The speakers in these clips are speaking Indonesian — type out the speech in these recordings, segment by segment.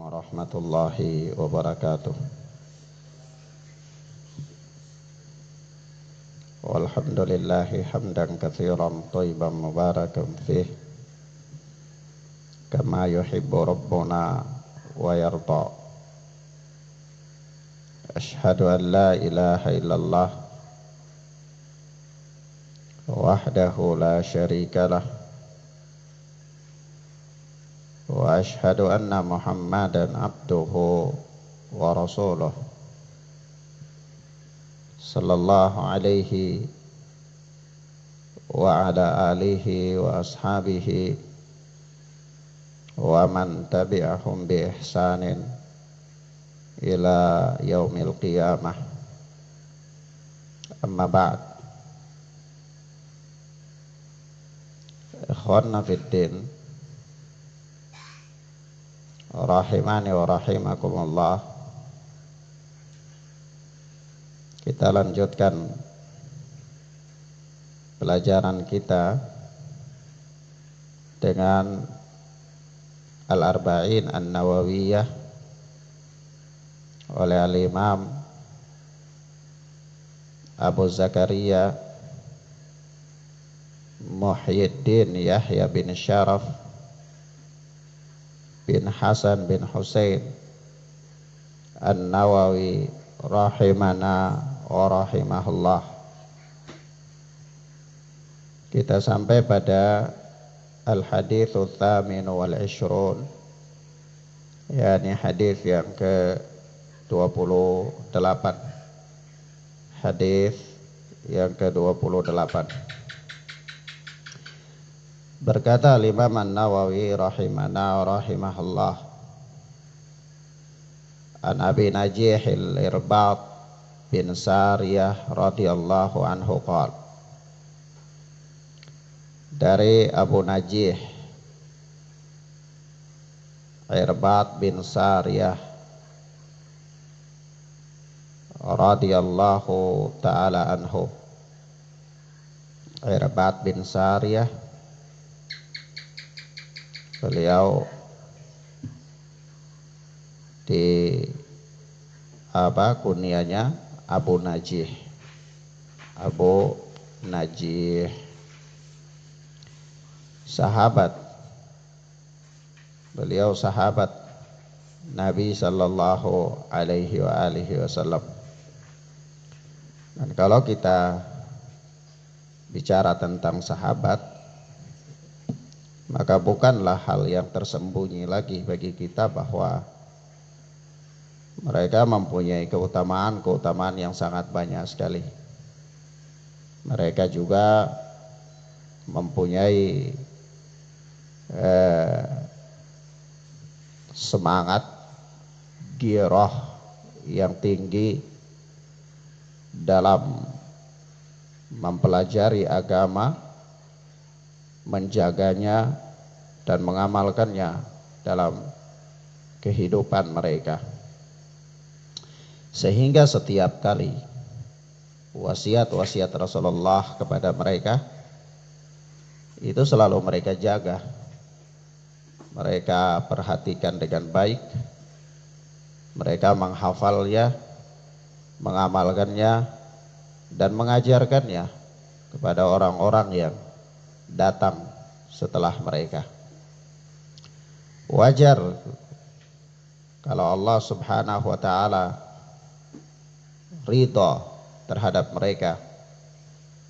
warahmatullahi wabarakatuh. Walhamdulillahi hamdan katsiran thayyiban mubarakan fih kama yuhibbu rabbuna wa yarda. Ashhadu an la ilaha illallah wahdahu la syarika lah wa ashhadu anna Muhammadan abduhu wa rasuluh sallallahu alaihi wa ala alihi wa ashabihi wa man tabi'ahum bi ihsanin ila yaumil qiyamah. Amma ba'd. Ikhwanna fiddin, rahimani wa rahimakumullah. Kita lanjutkan pelajaran kita dengan Al-Arba'in An-Nawawiyah oleh Al-Imam Abu Zakaria Muhyiddin Yahya bin Syaraf bin Hasan bin Husain An-Nawawi rahimana wa rahimahullah. Kita sampai pada al-haditsu tsamin wal 'ishrun, yakni hadis yang ke-28. Hadis yang ke-28. Berkata Imam An-Nawawi rahimana wa rahimahullah, an Abi Najih al-Irbad bin Sariyah radhiyallahu anhu qala, dari Abu Najih Irbad bin Sariyah radhiyallahu ta'ala anhu. Irbad bin Sariyah, beliau di kunyanya Abu Najih. Abu Najih, sahabat. Beliau sahabat Nabi sallallahu alaihi wa alihi wasallam. Dan kalau kita bicara tentang sahabat, maka bukanlah hal yang tersembunyi lagi bagi kita bahwa mereka mempunyai keutamaan yang sangat banyak sekali. Mereka juga mempunyai semangat ghirah yang tinggi dalam mempelajari agama, menjaganya dan mengamalkannya dalam kehidupan mereka. Sehingga setiap kali wasiat-wasiat Rasulullah kepada mereka itu selalu mereka jaga, mereka perhatikan dengan baik, mereka menghafalnya, mengamalkannya dan mengajarkannya kepada orang-orang yang datang setelah mereka. Wajar kalau Allah Subhanahu wa taala ridha terhadap mereka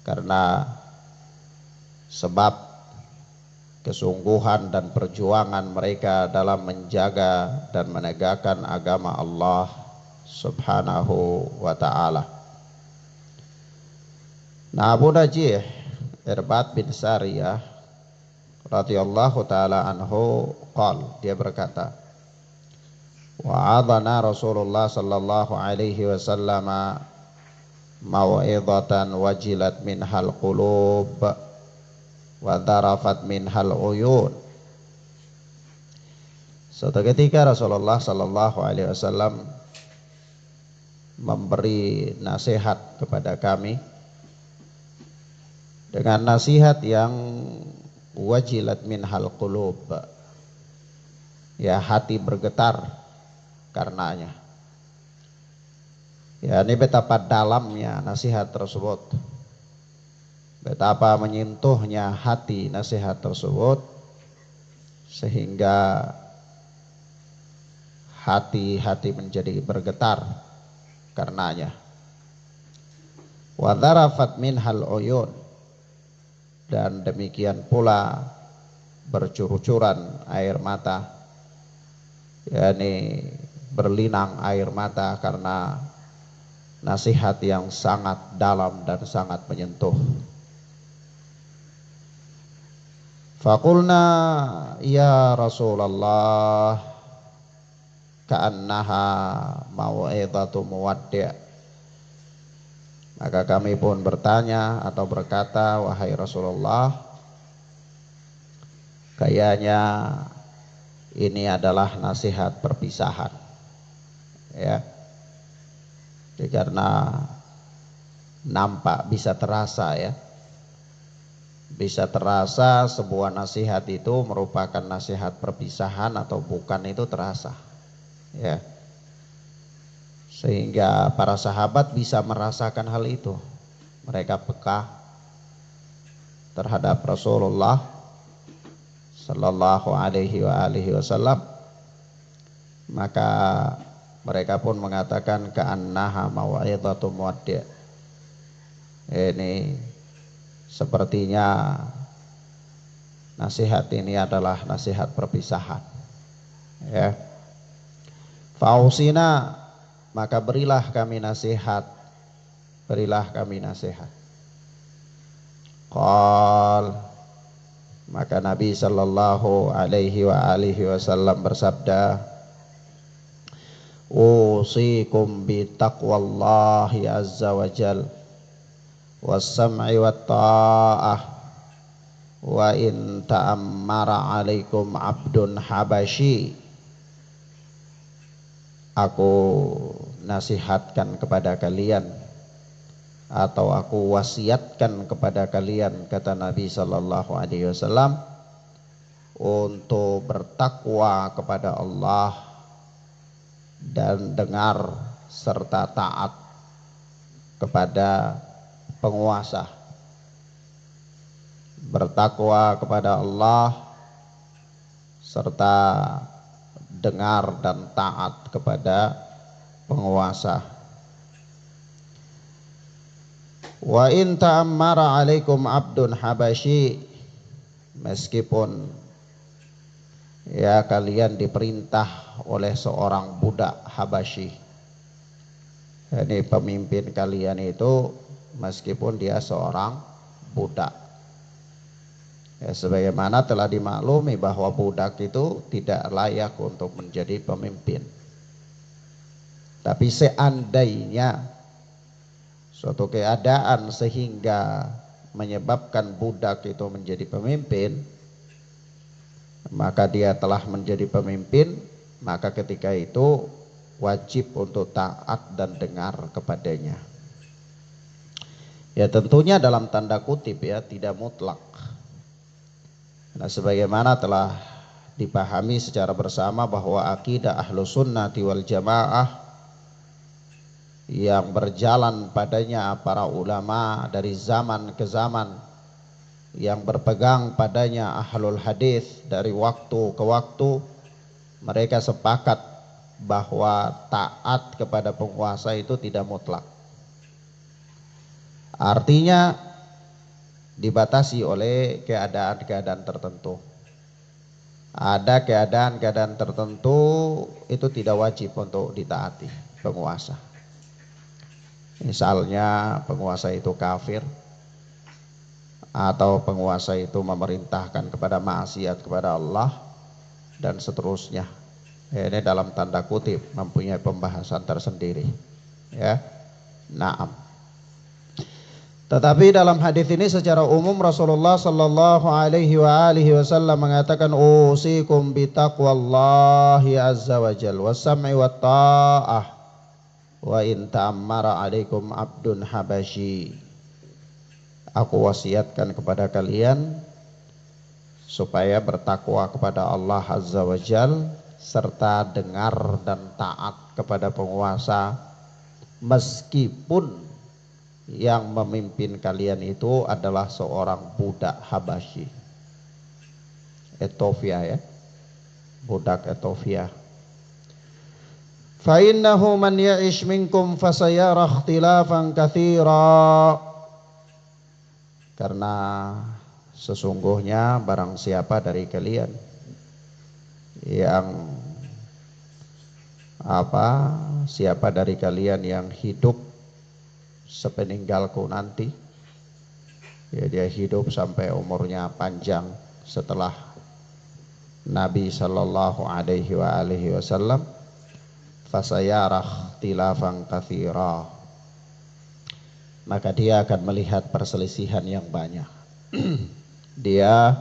karena sebab kesungguhan dan perjuangan mereka dalam menjaga dan menegakkan agama Allah Subhanahu wa ta'ala. Nah, Abu Najih Irbad bin Sariyah radhiyallahu ta'ala anhu qala, dia berkata, wa'adhana Rasulullah sallallahu alaihi wasallam mau'izatan wajilat minhal qulub wa darafat minhal uyun. Suatu ketika Rasulullah sallallahu alaihi wasallam memberi nasihat kepada kami dengan nasihat yang wajilat minhal qulub, ya hati bergetar karenanya. Ya, ini betapa dalamnya nasihat tersebut, betapa menyentuhnya hati nasihat tersebut, sehingga hati-hati menjadi bergetar karenanya. Wa dzarafat minhal uyun, dan demikian pula bercur-curan air mata, yakni berlinang air mata karena nasihat yang sangat dalam dan sangat menyentuh. Faqulna ya Rasulullah ka'annaha mau'izatu muwaddi'. Maka kami pun bertanya atau berkata, wahai Rasulullah, kayaknya ini adalah nasihat perpisahan, ya. Jadi karena nampak bisa terasa, ya, bisa terasa sebuah nasihat itu merupakan nasihat perpisahan atau bukan, itu terasa, ya. Sehingga para sahabat bisa merasakan hal itu. Mereka peka terhadap Rasulullah sallallahu alaihi wasallam. Maka mereka pun mengatakan ka'annaha mau'izatu muwaddi'. Ini sepertinya nasihat ini adalah nasihat perpisahan, ya. Fausina, maka berilah kami nasihat, berilah kami nasihat. Qal, maka Nabi sallallahu alaihi wasallam bersabda, usikum bi taqwallahi azza wa jal was-sam'i wat ta'ah wa in ta'ammara alaikum abdun habasyi. Aku nasihatkan kepada kalian, atau aku wasiatkan kepada kalian, kata Nabi sallallahu alaihi wasallam, untuk bertakwa kepada Allah dan dengar serta taat kepada penguasa. Bertakwa kepada Allah serta dengar dan taat kepada penguasa. Wa in ta'ammara alaikum abdun habasyi, meskipun ya kalian diperintah oleh seorang budak Habasyi. Ini pemimpin kalian itu meskipun dia seorang budak. Ya, sebagaimana telah dimaklumi bahwa budak itu tidak layak untuk menjadi pemimpin. Tapi seandainya suatu keadaan sehingga menyebabkan budak itu menjadi pemimpin, maka dia telah menjadi pemimpin, maka ketika itu wajib untuk taat dan dengar kepadanya. Ya tentunya dalam tanda kutip, ya, tidak mutlak. Nah, sebagaimana telah dipahami secara bersama bahwa akidah Ahlus Sunnati wal Jamaah yang berjalan padanya para ulama dari zaman ke zaman, yang berpegang padanya ahlul hadis dari waktu ke waktu, mereka sepakat bahwa taat kepada penguasa itu tidak mutlak. Artinya dibatasi oleh keadaan-keadaan tertentu. Ada keadaan-keadaan tertentu itu tidak wajib untuk ditaati penguasa. Misalnya penguasa itu kafir, atau penguasa itu memerintahkan kepada maksiat kepada Allah, dan seterusnya. Ini dalam tanda kutip mempunyai pembahasan tersendiri, ya. Naam. Tetapi dalam hadis ini secara umum Rasulullah sallallahu alaihi wasallam mengatakan, usikum bi taqwallahi azza wa jalla was-sam'i wat ta'ah wa in ta'ammara alaikum abdun habasyi. Aku wasiatkan kepada kalian supaya bertakwa kepada Allah azza wa jalla serta dengar dan taat kepada penguasa, meskipun yang memimpin kalian itu adalah seorang budak Habasyi, Ethiopia ya, budak Ethiopia. Fa innahu man ya'ish minkum fasayara ikhtilafan katsira. Karena sesungguhnya barang siapa dari kalian yang siapa dari kalian yang hidup sepeninggalku nanti, ya dia hidup sampai umurnya panjang setelah Nabi sallallahu alaihi wasallam, fasayarah tilafan katsira, maka dia akan melihat perselisihan yang banyak. Dia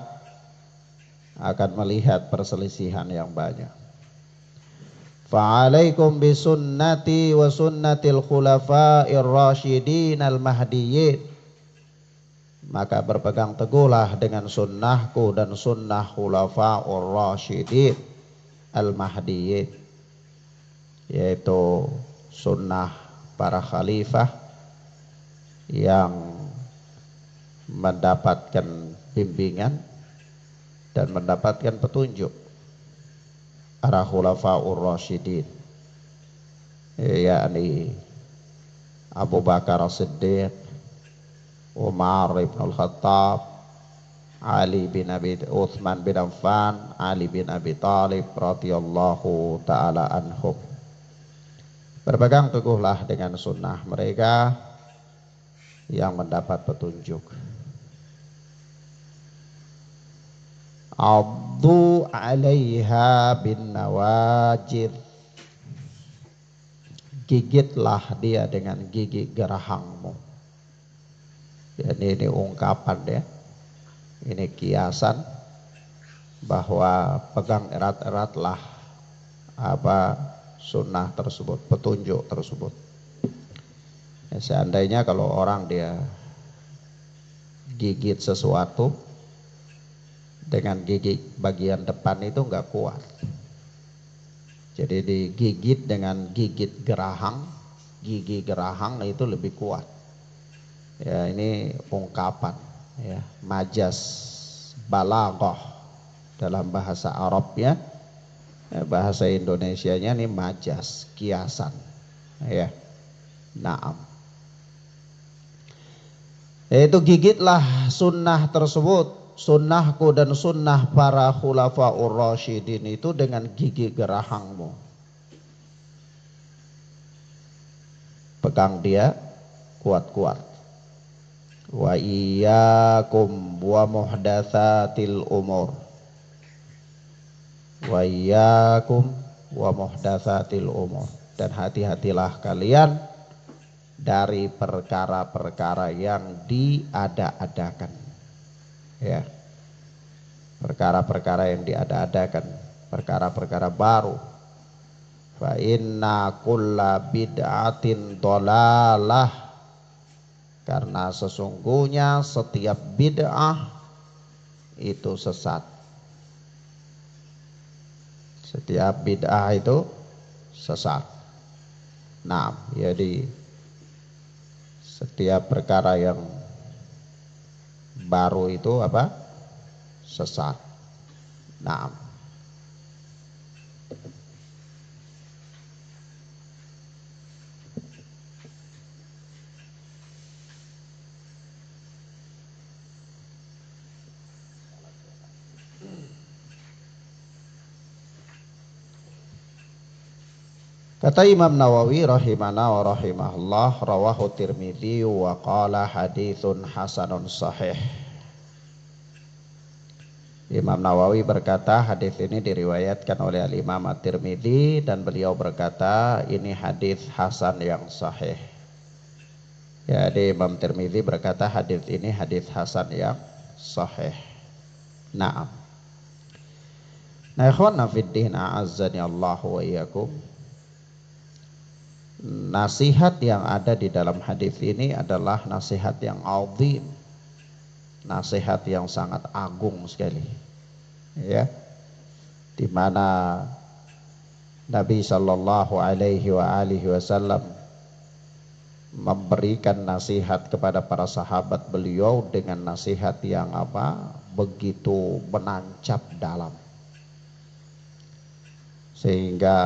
akan melihat perselisihan yang banyak. Fa'alaikum bisunnati wa sunnatil khulafa'ir rasyidin al-mahdiyyin. Maka berpegang teguhlah dengan sunnahku dan sunnah khulafa'ur rasyidin al-mahdiyyin, yaitu sunnah para khalifah yang mendapatkan bimbingan dan mendapatkan petunjuk, para khulafa'ur rasyidin, yakni Abu Bakar As-Siddiq, Umar ibn al-Khattab, Ali bin Uthman bin Affan, Ali bin Abi Thalib radhiyallahu ta'ala anhum. Berpegang teguhlah dengan sunnah mereka yang mendapat petunjuk. Addu 'alaiha bin nawajid. Gigitlah dia dengan gigi gerahangmu. Jadi ini ungkapan ya, ini kiasan bahwa pegang erat-eratlah sunnah tersebut, petunjuk tersebut. Ya, seandainya kalau orang dia gigit sesuatu dengan gigi bagian depan itu enggak kuat, jadi digigit dengan gigit gerahang, gigi gerahang itu lebih kuat. Ya, ini ungkapan ya, majas balaghah dalam bahasa Arabnya, ya, bahasa Indonesianya ini majas, kiasan ya. Naam. Yaitu gigitlah sunnah tersebut, sunnahku dan sunnah para khulafaur rasyidin itu dengan gigi gerahangmu. Pegang dia kuat-kuat. Wa iyyakum wa muhdatsatil umur. Wa iyyakum wa muhdatsatil umur. Dan hati-hatilah kalian dari perkara-perkara yang diada-adakan. Ya. Perkara-perkara yang diada-adakan, perkara-perkara baru. Fa inna kulla bid'atin dhalalah. Karena sesungguhnya setiap bid'ah itu sesat. Setiap bid'ah itu sesat. Nah, jadi setiap perkara yang baru itu sesat. Nah, kata Imam Nawawi rahimana wa rahimahullah, rawahu Tirmidzi wa qala haditsun hasanun sahih. Imam Nawawi berkata hadis ini diriwayatkan oleh Imam At-Tirmidzi dan beliau berkata ini hadis hasan yang sahih. Jadi Imam Tirmidzi berkata hadis ini hadis hasan yang sahih. Naam. Nah, ikhwana fiddin a'azzani Allah wa iyyakum. Nasihat yang ada di dalam hadis ini adalah nasihat yang azim, nasihat yang sangat agung sekali, ya, di mana Nabi sallallahu alaihi wasallam memberikan nasihat kepada para sahabat beliau dengan nasihat yang begitu menancap dalam, sehingga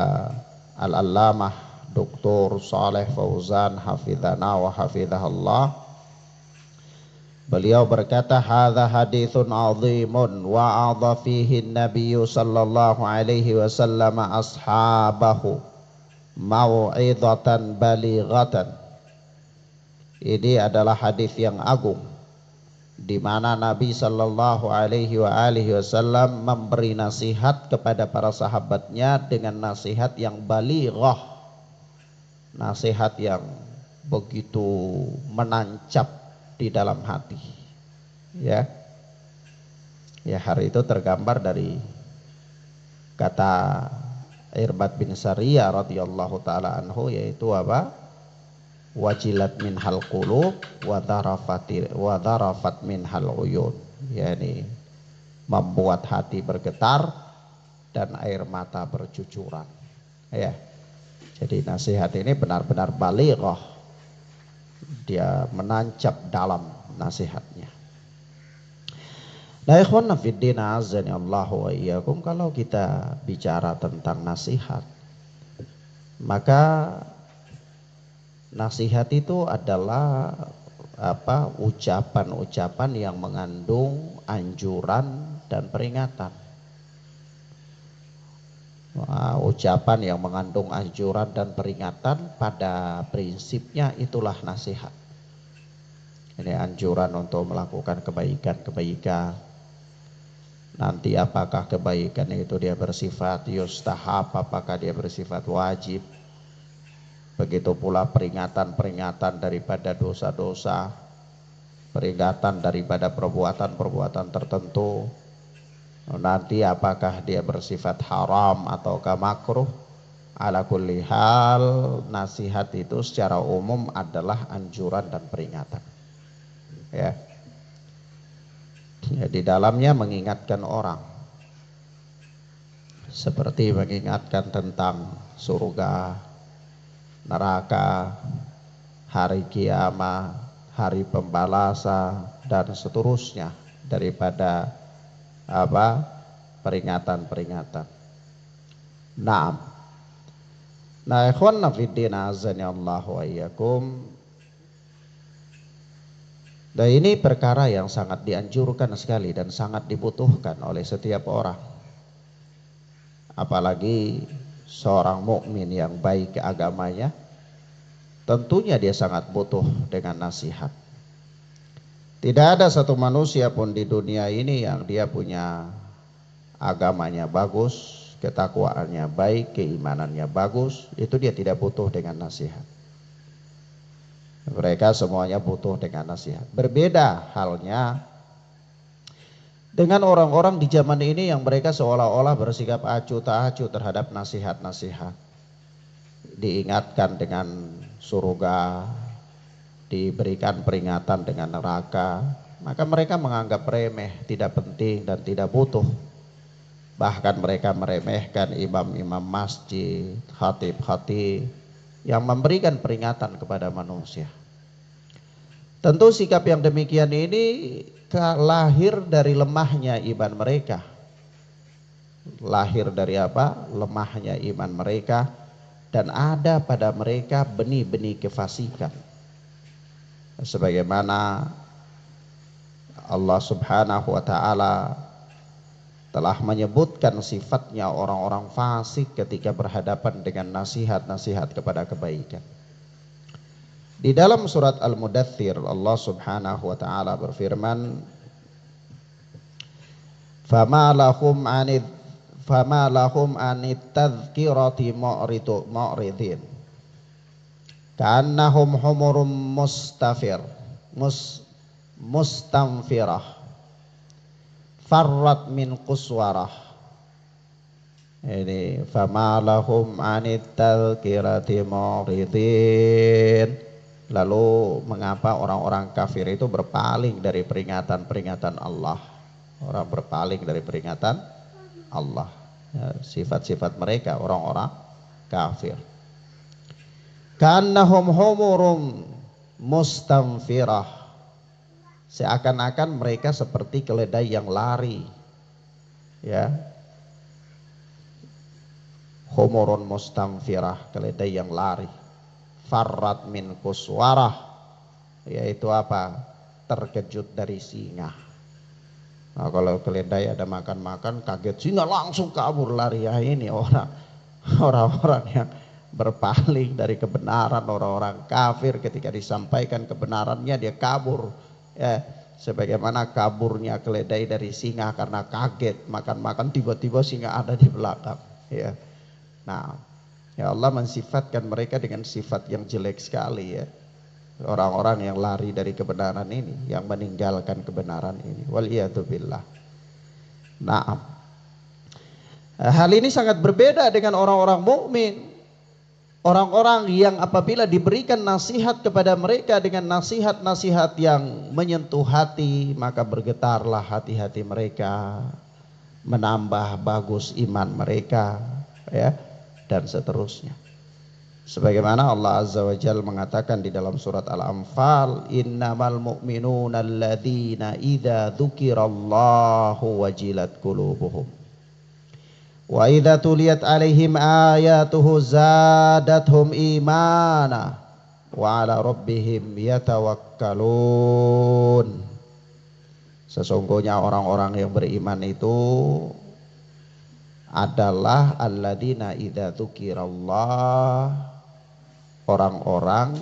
Al-Allamah Dr. Saleh Fauzan hafizana wa hafizahullah, beliau berkata, hadza haditsun azimun wa'adha fihi an-nabiy sallallahu alaihi wasallam ashabahu mau'izatan balighatan. Ini adalah hadis yang agung di mana Nabi sallallahu alaihi wasallam memberi nasihat kepada para sahabatnya dengan nasihat yang balighah, nasihat yang begitu menancap di dalam hati. Ya, hari itu tergambar dari kata Irbad bin Sariyah radhiyallahu taala anhu, yaitu wajilat minhal qulub wa dharafat minhal uyun, yakni membuat hati bergetar dan air mata bercucuran. Ya, jadi nasihat ini benar-benar balighah, dia menancap dalam nasihatnya. Nah, ikhwan fiddin azani Allah wa iyyakum, kalau kita bicara tentang nasihat, maka nasihat itu adalah ucapan-ucapan yang mengandung anjuran dan peringatan. Ucapan yang mengandung anjuran dan peringatan pada prinsipnya itulah nasihat. Ini anjuran untuk melakukan kebaikan-kebaikan. Nanti apakah kebaikan itu dia bersifat yustahab, apakah dia bersifat wajib. Begitu pula peringatan-peringatan daripada dosa-dosa, peringatan daripada perbuatan-perbuatan tertentu. Nanti apakah dia bersifat haram ataukah makruh. Ala kulli hal, nasihat itu secara umum adalah anjuran dan peringatan. Ya, di dalamnya mengingatkan orang, seperti mengingatkan tentang surga, neraka, hari kiamat, hari pembalasan, dan seterusnya daripada peringatan-peringatan. Nah, ikhwan fiddin azani Allah wa iyyakum, dan ini perkara yang sangat dianjurkan sekali dan sangat dibutuhkan oleh setiap orang, apalagi seorang mukmin yang baik agamanya, tentunya dia sangat butuh dengan nasihat. Tidak ada satu manusia pun di dunia ini yang dia punya agamanya bagus, ketakwaannya baik, keimanannya bagus, itu dia tidak butuh dengan nasihat. Mereka semuanya butuh dengan nasihat. Berbeda halnya dengan orang-orang di zaman ini yang mereka seolah-olah bersikap acuh tak acuh terhadap nasihat-nasihat. Diingatkan dengan surga, diberikan peringatan dengan neraka, maka mereka menganggap remeh, tidak penting dan tidak butuh. Bahkan mereka meremehkan imam-imam masjid, khatib-khatib yang memberikan peringatan kepada manusia. Tentu sikap yang demikian ini lahir dari lemahnya iman mereka. Lahir dari lemahnya iman mereka, dan ada pada mereka benih-benih kefasikan. Sebagaimana Allah Subhanahu wa taala telah menyebutkan sifatnya orang-orang fasik ketika berhadapan dengan nasihat-nasihat kepada kebaikan. Di dalam surat Al-Mudaththir, Allah Subhanahu wa taala berfirman, "Fama lahum anit tadhkirati mu'ridin. Ka'annahum humurum mustamfirah. Farrat min quswarah." Ini fama lahum anit tadhkirati mu'ridin. Lalu mengapa orang-orang kafir itu berpaling dari peringatan-peringatan Allah? Orang berpaling dari peringatan Allah. Ya, sifat-sifat mereka orang-orang kafir. Ka'annahum humurum mustamfirah, seakan-akan mereka seperti keledai yang lari, ya. Humurun mustamfirah, keledai yang lari. Farrat min kuswarah, yaitu apa? Terkejut dari singa. Nah, kalau keledai ada makan-makan kaget, singa langsung kabur lari. Ya, ini orang-orang yang berpaling dari kebenaran, orang-orang kafir. Ketika disampaikan kebenarannya dia kabur, ya, sebagaimana kaburnya keledai dari singa karena kaget makan-makan, tiba-tiba singa ada di belakang, ya. Nah, ya Allah mensifatkan mereka dengan sifat yang jelek sekali, ya. Orang-orang yang lari dari kebenaran ini, yang meninggalkan kebenaran ini. Waliyadzubillah. Nah, hal ini sangat berbeda dengan orang-orang mukmin. Orang-orang yang apabila diberikan nasihat kepada mereka dengan nasihat-nasihat yang menyentuh hati, maka bergetarlah hati-hati mereka, menambah bagus iman mereka, ya, dan seterusnya. Sebagaimana Allah Azza wa Jalla mengatakan di dalam surat Al-Anfal, innamal mu'minuna alladzina idza dzukirallahu wajilat qulubuhum wa idza tuliyat alaihim ayatuhu zadathum imana wa ala rabbihim yatawakkalun. Sesungguhnya orang-orang yang beriman itu adalah alladzina idza dzukirallah, orang-orang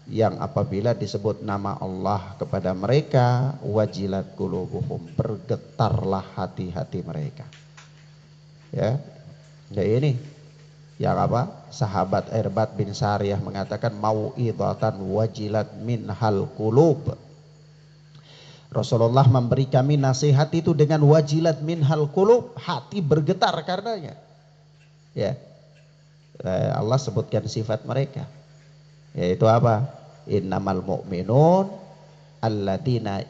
yang apabila disebut nama Allah kepada mereka, wajilat qulubuhum, bergetarlah hati-hati mereka. Ya. Ya, ini yang apa? Sahabat Irbad bin Sariyah mengatakan mau'idatan wajilat minhal qulub. Rasulullah memberi kami nasihat itu dengan wajilat minhal qulub, hati bergetar karenanya. Ya. Allah sebutkan sifat mereka, yaitu apa? Innamal mu'minun alladzina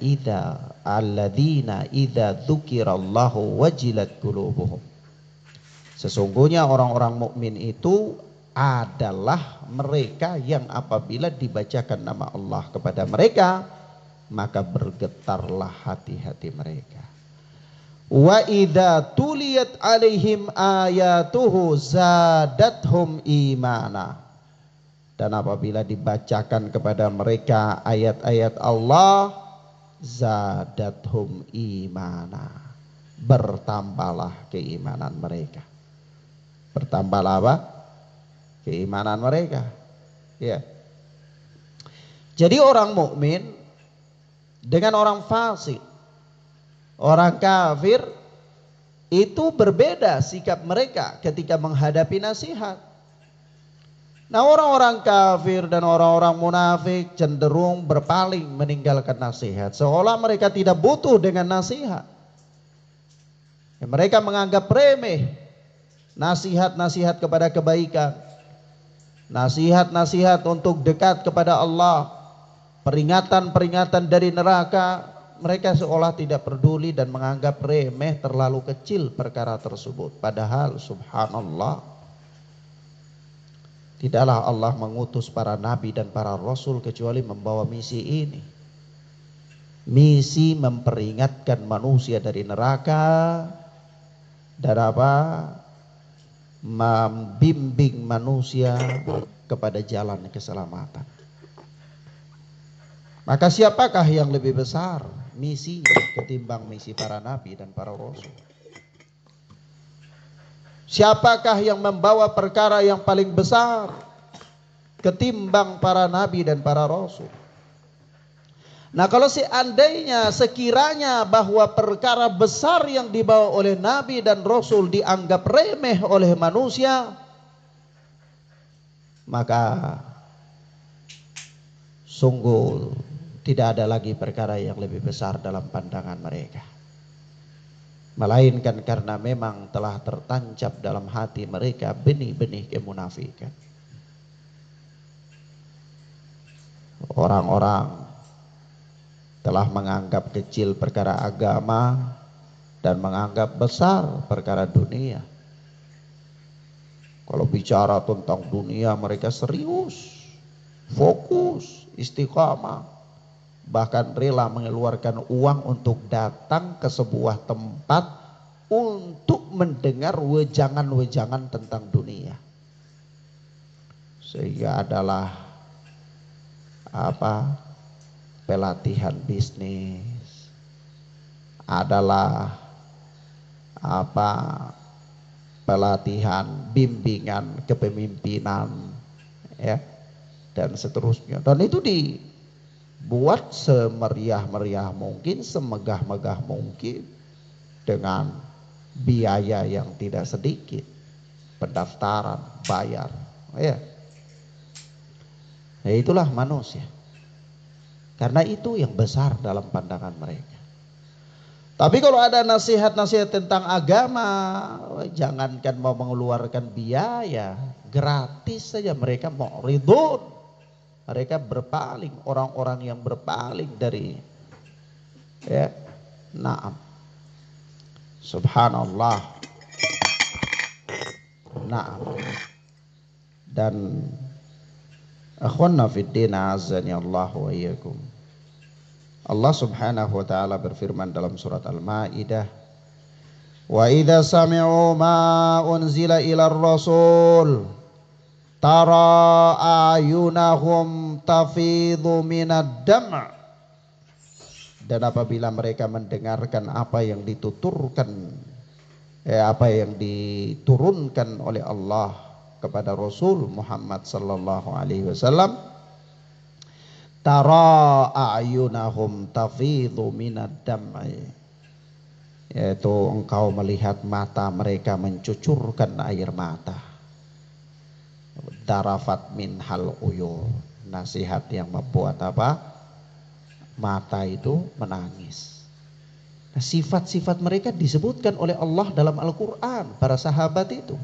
idza dzukirallahu wajilat qulubuhum. Sesungguhnya orang-orang mukmin itu adalah mereka yang apabila dibacakan nama Allah kepada mereka, maka bergetarlah hati-hati mereka. Wa idza tuliyat alaihim ayatuhu zadathum imana. Dan apabila dibacakan kepada mereka ayat-ayat Allah, zadathum imana, bertambahlah keimanan mereka. Bertambahlah apa? Keimanan mereka. Ya. Jadi orang mukmin dengan orang fasik, orang kafir, itu berbeda sikap mereka ketika menghadapi nasihat. Nah, orang-orang kafir dan orang-orang munafik cenderung berpaling meninggalkan nasihat, seolah mereka tidak butuh dengan nasihat. Mereka menganggap remeh nasihat-nasihat kepada kebaikan, nasihat-nasihat untuk dekat kepada Allah, peringatan-peringatan dari neraka. Mereka seolah tidak peduli dan menganggap remeh, terlalu kecil perkara tersebut. Padahal subhanallah, tidaklah Allah mengutus para nabi dan para rasul kecuali membawa misi ini. Misi memperingatkan manusia dari neraka dan apa? Membimbing manusia kepada jalan keselamatan. Maka siapakah yang lebih besar misinya ketimbang misi para nabi dan para rasul? Siapakah yang membawa perkara yang paling besar ketimbang para nabi dan para rasul? Nah, kalau seandainya sekiranya bahwa perkara besar yang dibawa oleh nabi dan rasul dianggap remeh oleh manusia, maka sungguh tidak ada lagi perkara yang lebih besar dalam pandangan mereka. Melainkan karena memang telah tertancap dalam hati mereka benih-benih kemunafikan. Orang-orang telah menganggap kecil perkara agama dan menganggap besar perkara dunia. Kalau bicara tentang dunia mereka serius, fokus, istiqamah. Bahkan rela mengeluarkan uang untuk datang ke sebuah tempat untuk mendengar wejangan-wejangan tentang dunia. Sehingga adalah pelatihan bisnis, adalah pelatihan bimbingan kepemimpinan, ya, dan seterusnya. Dan itu dibuat semeriah-meriah mungkin, semegah-megah mungkin, dengan biaya yang tidak sedikit, pendaftaran, bayar, ya. Nah, itulah manusia. Karena itu yang besar dalam pandangan mereka. Tapi kalau ada nasihat-nasihat tentang agama, jangankan mau mengeluarkan biaya, gratis saja mereka mau ridho. Mereka berpaling, orang-orang yang berpaling dari, ya, naam. Subhanallah. Naam. Dan akhwanna fid din azani Allah wa iyyakum. Allah Subhanahu wa taala berfirman dalam surat Al-Maidah, "Wa idza sami'u ma unzila ilar rasul tara ayunahum tafidhu minad dam'." Dan apabila mereka mendengarkan apa yang diturunkan oleh Allah kepada Rasul Muhammad sallallahu alaihi wasallam, tara a'yunahum tafidhu minad dam'i, yaitu engkau melihat mata mereka mencucurkan air mata. Darafat minhal uyun, nasihat yang membuat mata itu menangis. Nah, sifat-sifat mereka disebutkan oleh Allah dalam Al-Quran, para sahabat itu,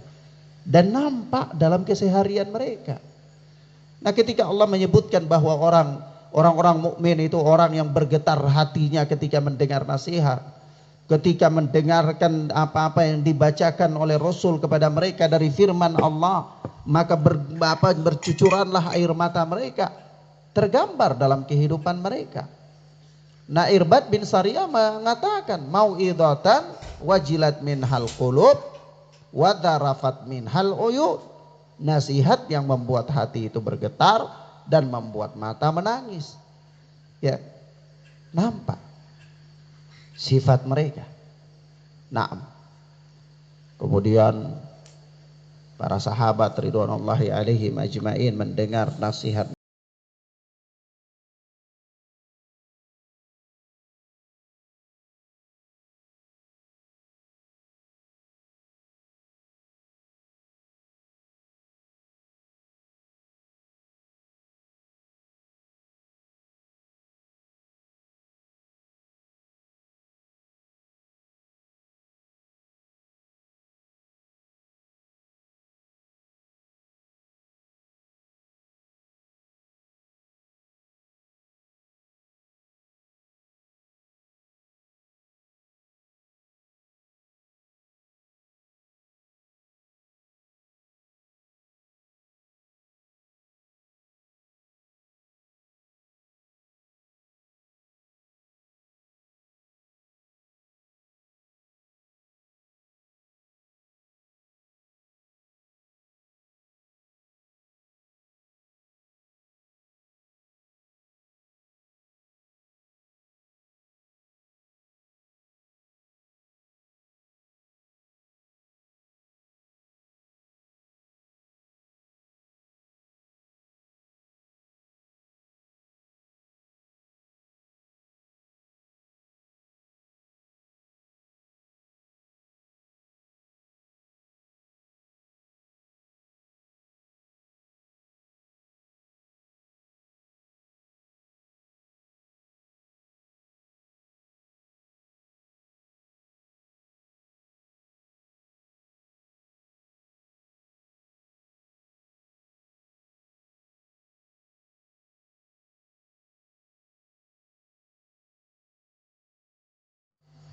dan nampak dalam keseharian mereka. Nah, ketika Allah menyebutkan bahwa orang-orang mukmin itu orang yang bergetar hatinya ketika mendengar nasihat, ketika mendengarkan apa-apa yang dibacakan oleh Rasul kepada mereka dari firman Allah, maka bercucuranlah air mata mereka, tergambar dalam kehidupan mereka. Nah, Irbad bin Sariyah mengatakan, mau'idhatan wajilat minhal qulub wa darafat minhal uyun. Nasihat yang membuat hati itu bergetar dan membuat mata menangis. Ya, nampak sifat mereka. Naam. Kemudian para sahabat ridwanullahi alaihim ajmain mendengar nasihat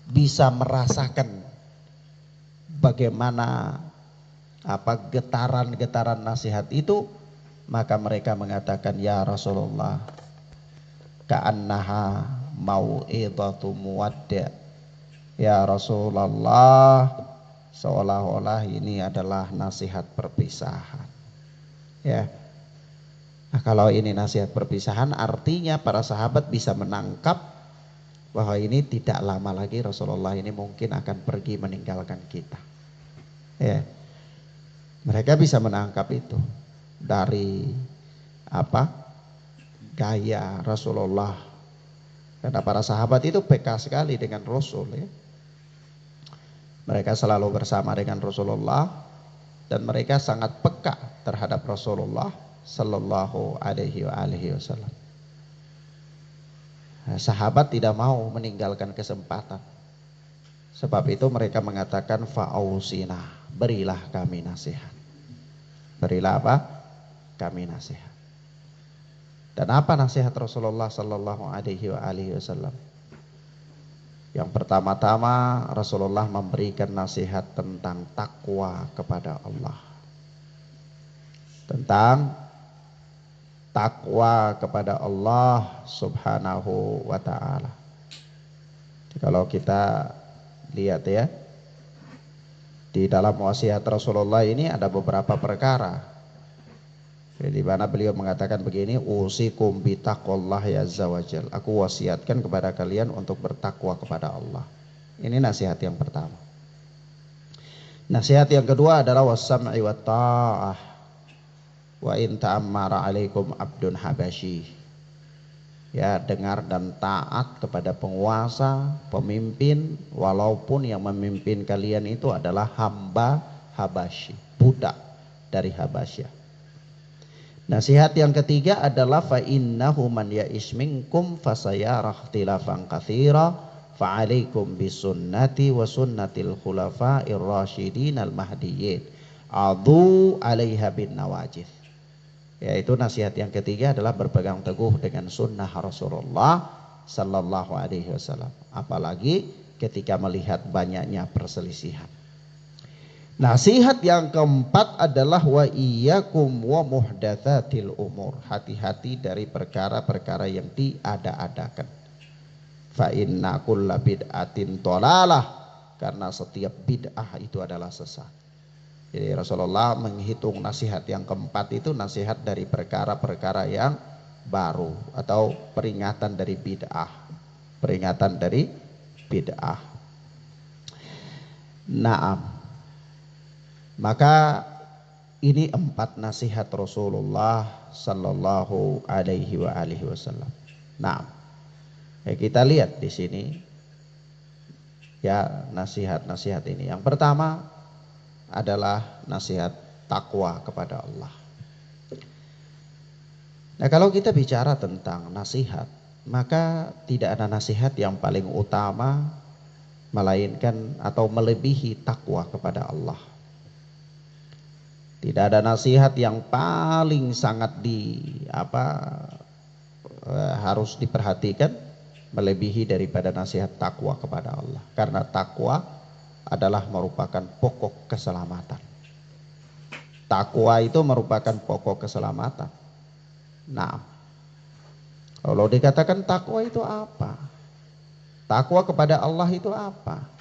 bisa merasakan bagaimana getaran-getaran nasihat itu, maka mereka mengatakan, ya Rasulullah, ka'annaha mau'idhatu muwadda. Ya Rasulullah, seolah-olah ini adalah nasihat perpisahan. Ya. Nah, kalau ini nasihat perpisahan, artinya para sahabat bisa menangkap bahwa ini tidak lama lagi Rasulullah ini mungkin akan pergi meninggalkan kita. Ya. Mereka bisa menangkap itu dari gaya Rasulullah. Karena para sahabat itu peka sekali dengan Rasul, ya. Mereka selalu bersama dengan Rasulullah dan mereka sangat peka terhadap Rasulullah sallallahu alaihi wasallam. Nah, sahabat tidak mau meninggalkan kesempatan. Sebab itu mereka mengatakan fa'ausina, berilah kami nasihat. Berilah apa? Kami nasihat. Dan apa nasihat Rasulullah sallallahu alaihi wasallam? Yang pertama-tama Rasulullah memberikan nasihat tentang takwa kepada Allah. Tentang takwa kepada Allah subhanahu wa ta'ala. Kalau kita lihat ya, di dalam wasiat Rasulullah ini ada beberapa perkara. Di mana beliau mengatakan begini, usikum bitaqwallahi azza wajal. Aku wasiatkan kepada kalian untuk bertakwa kepada Allah. Ini nasihat yang pertama. Nasihat yang kedua adalah wassam'i wa ta'ah. Wa in ta'ammara alaikum abdun habasyi. Ya, dengar dan taat kepada penguasa, pemimpin, walaupun yang memimpin kalian itu adalah hamba Habasyi, budak dari Habasyah. Nasihat yang ketiga adalah fa innahu man ya'ish minkum fasayara ikhtilafan katsira fa 'alaikum bisunnati wa sunnatil khulafa'ir rasyidin al mahdiyyin adu 'alaiha bin nawajid. Yaitu nasihat yang ketiga adalah berpegang teguh dengan sunnah Rasulullah sallallahu alaihi wasallam, apalagi ketika melihat banyaknya perselisihan. Nasihat yang keempat adalah wa iyyakum wa muhdatsatil umur. Hati-hati dari perkara-perkara yang diada-adakan. Fa inna kulla bid'atin dhalalah, karena setiap bid'ah itu adalah sesat. Jadi Rasulullah menghitung nasihat yang keempat itu nasihat dari perkara-perkara yang baru atau peringatan dari bid'ah. Peringatan dari bid'ah. Naam. Maka ini 4 nasihat Rasulullah sallallahu alaihi wasallam. Nah, kita lihat di sini ya nasihat-nasihat ini. Yang pertama adalah nasihat takwa kepada Allah. Nah, kalau kita bicara tentang nasihat, maka tidak ada nasihat yang paling utama melainkan atau melebihi takwa kepada Allah. Tidak ada nasihat yang paling sangat harus diperhatikan melebihi daripada nasihat takwa kepada Allah. Karena takwa adalah merupakan pokok keselamatan. Takwa itu merupakan pokok keselamatan. Nah, kalau dikatakan takwa itu apa? Takwa kepada Allah itu apa?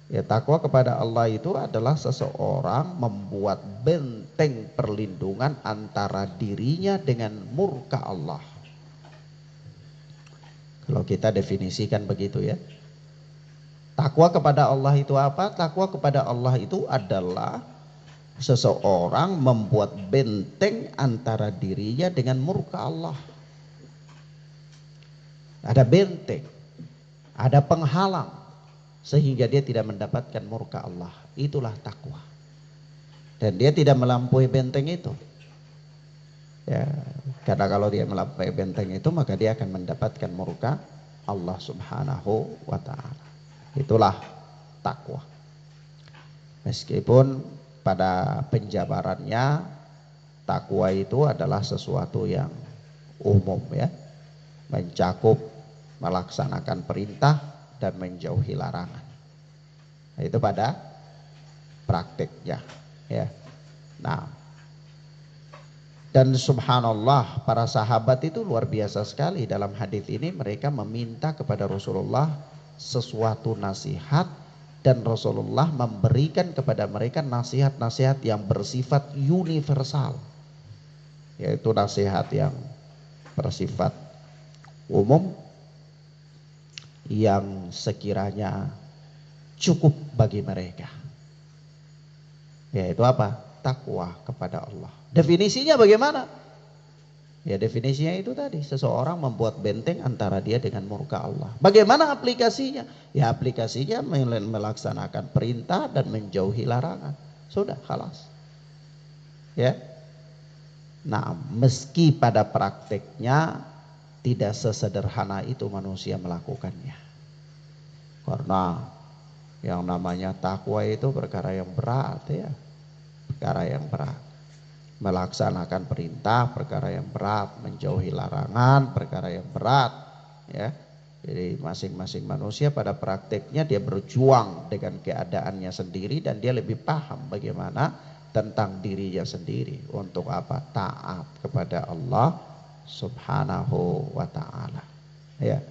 Ya, takwa kepada Allah itu adalah seseorang membuat benteng perlindungan antara dirinya dengan murka Allah. Kalau kita definisikan begitu ya. Takwa kepada Allah itu apa? Takwa kepada Allah itu adalah seseorang membuat benteng antara dirinya dengan murka Allah. Ada benteng, ada penghalang sehingga dia tidak mendapatkan murka Allah. Itulah takwa. Dan dia tidak melampaui benteng itu. Ya, karena kalau dia melampaui benteng itu maka dia akan mendapatkan murka Allah Subhanahu wa ta'ala. Itulah takwa. Meskipun pada penjabarannya takwa itu adalah sesuatu yang umum ya, mencakup melaksanakan perintah dan menjauhi larangan. Itu pada prakteknya. Ya. Nah, dan subhanallah para sahabat itu luar biasa sekali dalam hadis ini, mereka meminta kepada Rasulullah sesuatu nasihat dan Rasulullah memberikan kepada mereka nasihat-nasihat yang bersifat universal, yaitu nasihat yang bersifat umum yang sekiranya cukup bagi mereka, yaitu apa? Takwa kepada Allah. Definisinya bagaimana? Ya definisinya itu tadi, seseorang membuat benteng antara dia dengan murka Allah. Bagaimana aplikasinya? Ya aplikasinya melaksanakan perintah dan menjauhi larangan. Sudah, khalas. Ya. Nah, meski pada prakteknya tidak sesederhana itu manusia melakukannya. Karena yang namanya takwa itu perkara yang berat ya. Perkara yang berat. Melaksanakan perintah perkara yang berat, menjauhi larangan perkara yang berat ya. Jadi masing-masing manusia pada prakteknya dia berjuang dengan keadaannya sendiri dan dia lebih paham bagaimana tentang dirinya sendiri untuk apa? Taat kepada Allah Subhanahu wa taala ya.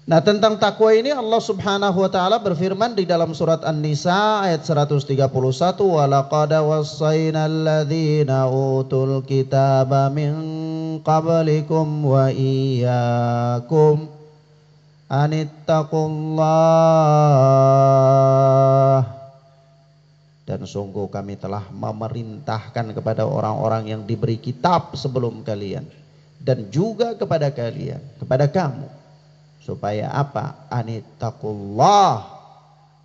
Nah, tentang takwa ini Allah Subhanahu wa taala berfirman di dalam surat An-Nisa ayat 131, wa laqad wassaynal ladzina utul kitaba min qablikum wa iyyakum anittaqullah. Dan sungguh kami telah memerintahkan kepada orang-orang yang diberi kitab sebelum kalian dan juga kepada kalian, kepada kamu, supaya apa? Anittaqullah,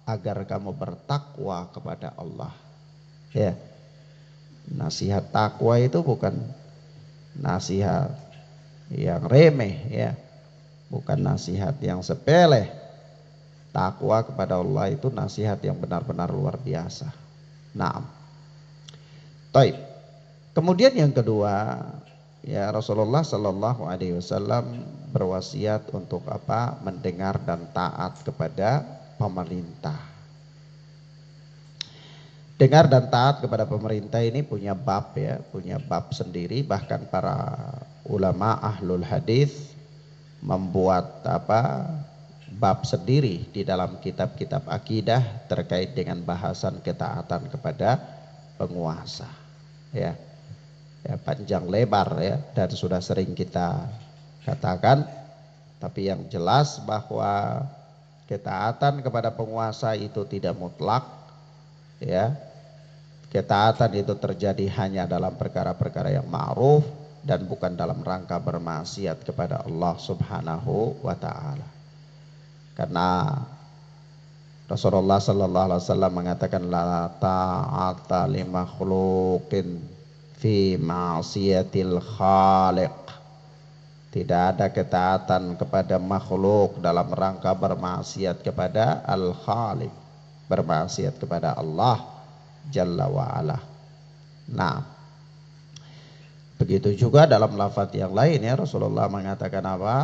agar kamu bertakwa kepada Allah. Ya. Nasihat takwa itu bukan nasihat yang remeh ya. Bukan nasihat yang sepele. Takwa kepada Allah itu nasihat yang benar-benar luar biasa. Naam. Taib. Kemudian yang kedua, ya Rasulullah Sallallahu Alaihi Wasallam berwasiat untuk apa? Mendengar dan taat kepada pemerintah. Dengar dan taat kepada pemerintah ini punya bab ya, punya bab sendiri. Bahkan para ulama ahlul hadis membuat apa? Bab sendiri di dalam kitab-kitab akidah terkait dengan bahasan ketaatan kepada penguasa. Ya. Ya, panjang lebar ya, dan sudah sering kita katakan, tapi yang jelas bahwa ketaatan kepada penguasa itu tidak mutlak ya. Ketaatan itu terjadi hanya dalam perkara-perkara yang ma'ruf dan bukan dalam rangka bermaksiat kepada Allah Subhanahu wa taala. Karena Rasulullah sallallahu alaihi wasallam mengatakan la ta'ata li makhluqin fi ma'siyatil khaliq. Tidak ada ketaatan kepada makhluk dalam rangka bermaksiat kepada al-khaliq, bermaksiat kepada Allah Jalla wa ala. Nah, begitu juga dalam lafaz yang lain ya, Rasulullah mengatakan apa?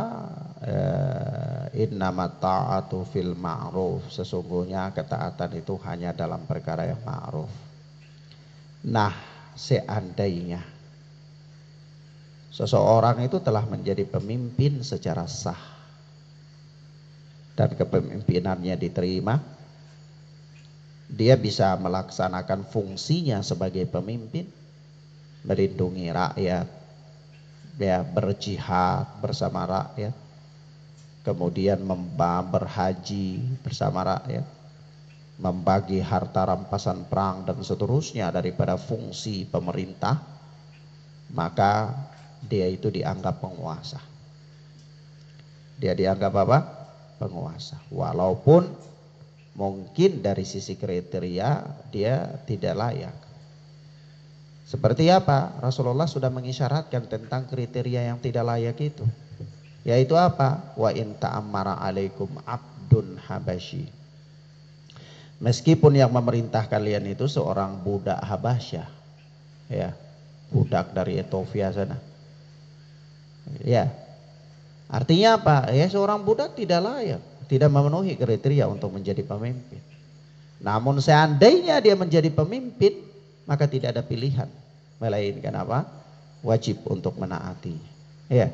Innamat ta'atu fil ma'ruf. Sesungguhnya ketaatan itu hanya dalam perkara yang ma'ruf. Nah, seandainya seseorang itu telah menjadi pemimpin secara sah dan kepemimpinannya diterima, dia bisa melaksanakan fungsinya sebagai pemimpin, melindungi rakyat, ya, berjihad bersama rakyat, kemudian berhaji bersama rakyat, membagi harta rampasan perang dan seterusnya daripada fungsi pemerintah, maka dia itu dianggap penguasa. Dia dianggap apa? Penguasa. Walaupun mungkin dari sisi kriteria dia tidak layak. Seperti apa? Rasulullah sudah mengisyaratkan tentang kriteria yang tidak layak itu. Yaitu apa? Wa in ta'ammara alaikum abdun habasyi. Meskipun yang memerintah kalian itu seorang budak Habasyah, ya, budak dari Ethiopia sana, ya, artinya apa? Ya, seorang budak tidak layak, tidak memenuhi kriteria untuk menjadi pemimpin. Namun seandainya dia menjadi pemimpin, maka tidak ada pilihan melainkan apa? Wajib untuk menaati. Ya.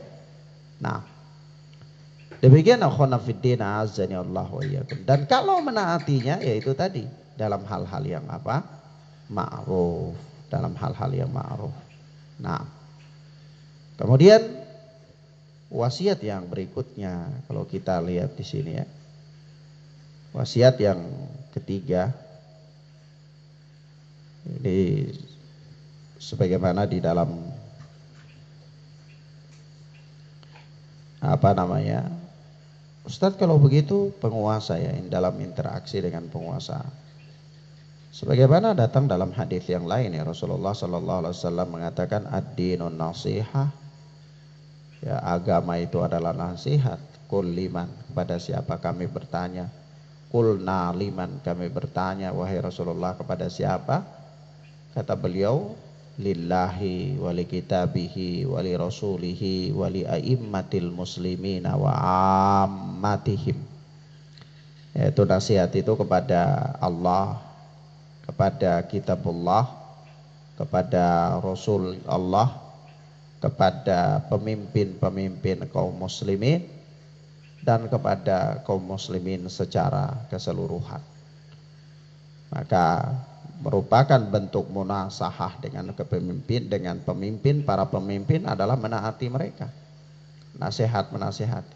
Nah, demikian akhwana fiddin azani Allah wa iyyakum. Dan kalau menaatinya yaitu tadi dalam hal-hal yang apa? Ma'ruf, dalam hal-hal yang ma'ruf. Nah, kemudian wasiat yang berikutnya kalau kita lihat di sini ya. Wasiat yang ketiga ini sebagaimana di dalam apa namanya? Ustadz, kalau begitu penguasa ya, dalam interaksi dengan penguasa. Sebagaimana datang dalam hadis yang lain ya, Rasulullah sallallahu alaihi wasallam mengatakan ad-dinun nasihah. Ya, agama itu adalah nasihat. Qul liman, kepada siapa kami bertanya? Qulna liman, kami bertanya wahai Rasulullah kepada siapa? Kata beliau, lillahi wali kitabihi wali rasulihi wali a'immatil muslimina wa ammatihim. Yaitu nasihat itu kepada Allah, kepada kitabullah, kepada Rasul Allah, kepada pemimpin-pemimpin kaum muslimin, dan kepada kaum muslimin secara keseluruhan. Maka merupakan bentuk munasahah dengan kepemimpin, dengan pemimpin, para pemimpin adalah menaati mereka, nasihat menasihati.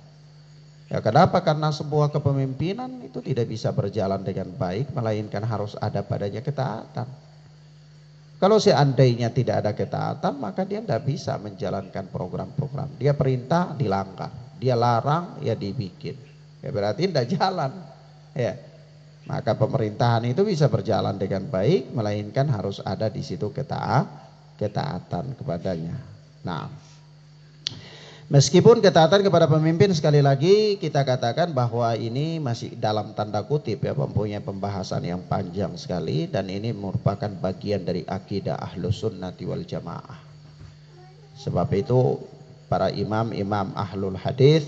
Ya, kenapa? Karena sebuah kepemimpinan itu tidak bisa berjalan dengan baik melainkan harus ada padanya ketaatan. Kalau seandainya tidak ada ketaatan, maka dia tidak bisa menjalankan program-program. Dia perintah dilanggar, dia larang ya dibikin. Ya berarti tidak jalan. Ya. Maka pemerintahan itu bisa berjalan dengan baik melainkan harus ada di situ ketaatan kepadanya. Nah, meskipun ketaatan kepada pemimpin sekali lagi kita katakan bahwa ini masih dalam tanda kutip ya, mempunyai pembahasan yang panjang sekali, dan ini merupakan bagian dari akidah Ahlus Sunnati wal Jamaah. Sebab itu para imam-imam Ahlul Hadis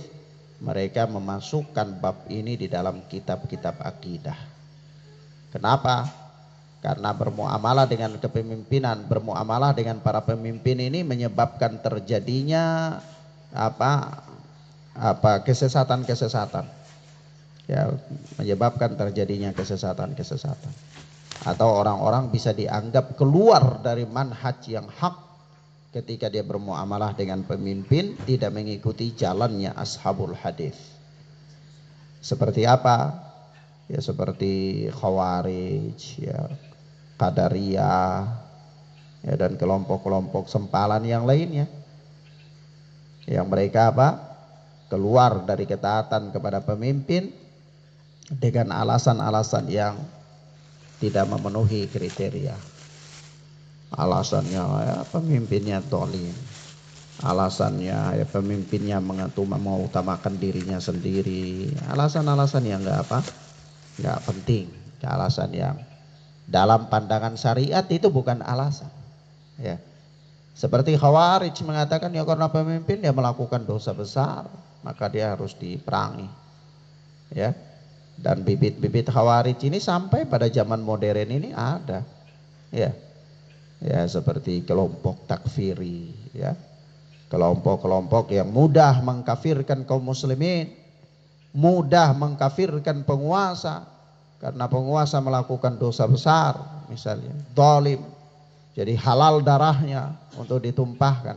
mereka memasukkan bab ini di dalam kitab-kitab akidah. Kenapa? Karena bermuamalah dengan kepemimpinan, bermuamalah dengan para pemimpin ini menyebabkan terjadinya kesesatan-kesesatan. Ya, menyebabkan terjadinya kesesatan-kesesatan. Atau orang-orang bisa dianggap keluar dari manhaj yang hak ketika dia bermuamalah dengan pemimpin tidak mengikuti jalannya ashabul hadis. Seperti apa? Ya seperti Khawarij, ya Qadariyah, ya dan kelompok-kelompok sempalan yang lainnya. Yang mereka keluar dari ketaatan kepada pemimpin dengan alasan-alasan yang tidak memenuhi kriteria. Alasannya ya pemimpinnya zalim, alasannya ya pemimpinnya mengutamakan dirinya sendiri, alasan-alasan yang nggak penting, alasan yang dalam pandangan syariat itu bukan alasan. Ya. Seperti Khawarij mengatakan ya karena pemimpin dia melakukan dosa besar maka dia harus diperangi. Ya. Dan bibit-bibit Khawarij ini sampai pada zaman modern ini ada. Ya. Ya seperti kelompok takfiri, ya. Kelompok-kelompok yang mudah mengkafirkan kaum muslimin, mudah mengkafirkan penguasa karena penguasa melakukan dosa besar misalnya, zalim. Jadi halal darahnya untuk ditumpahkan.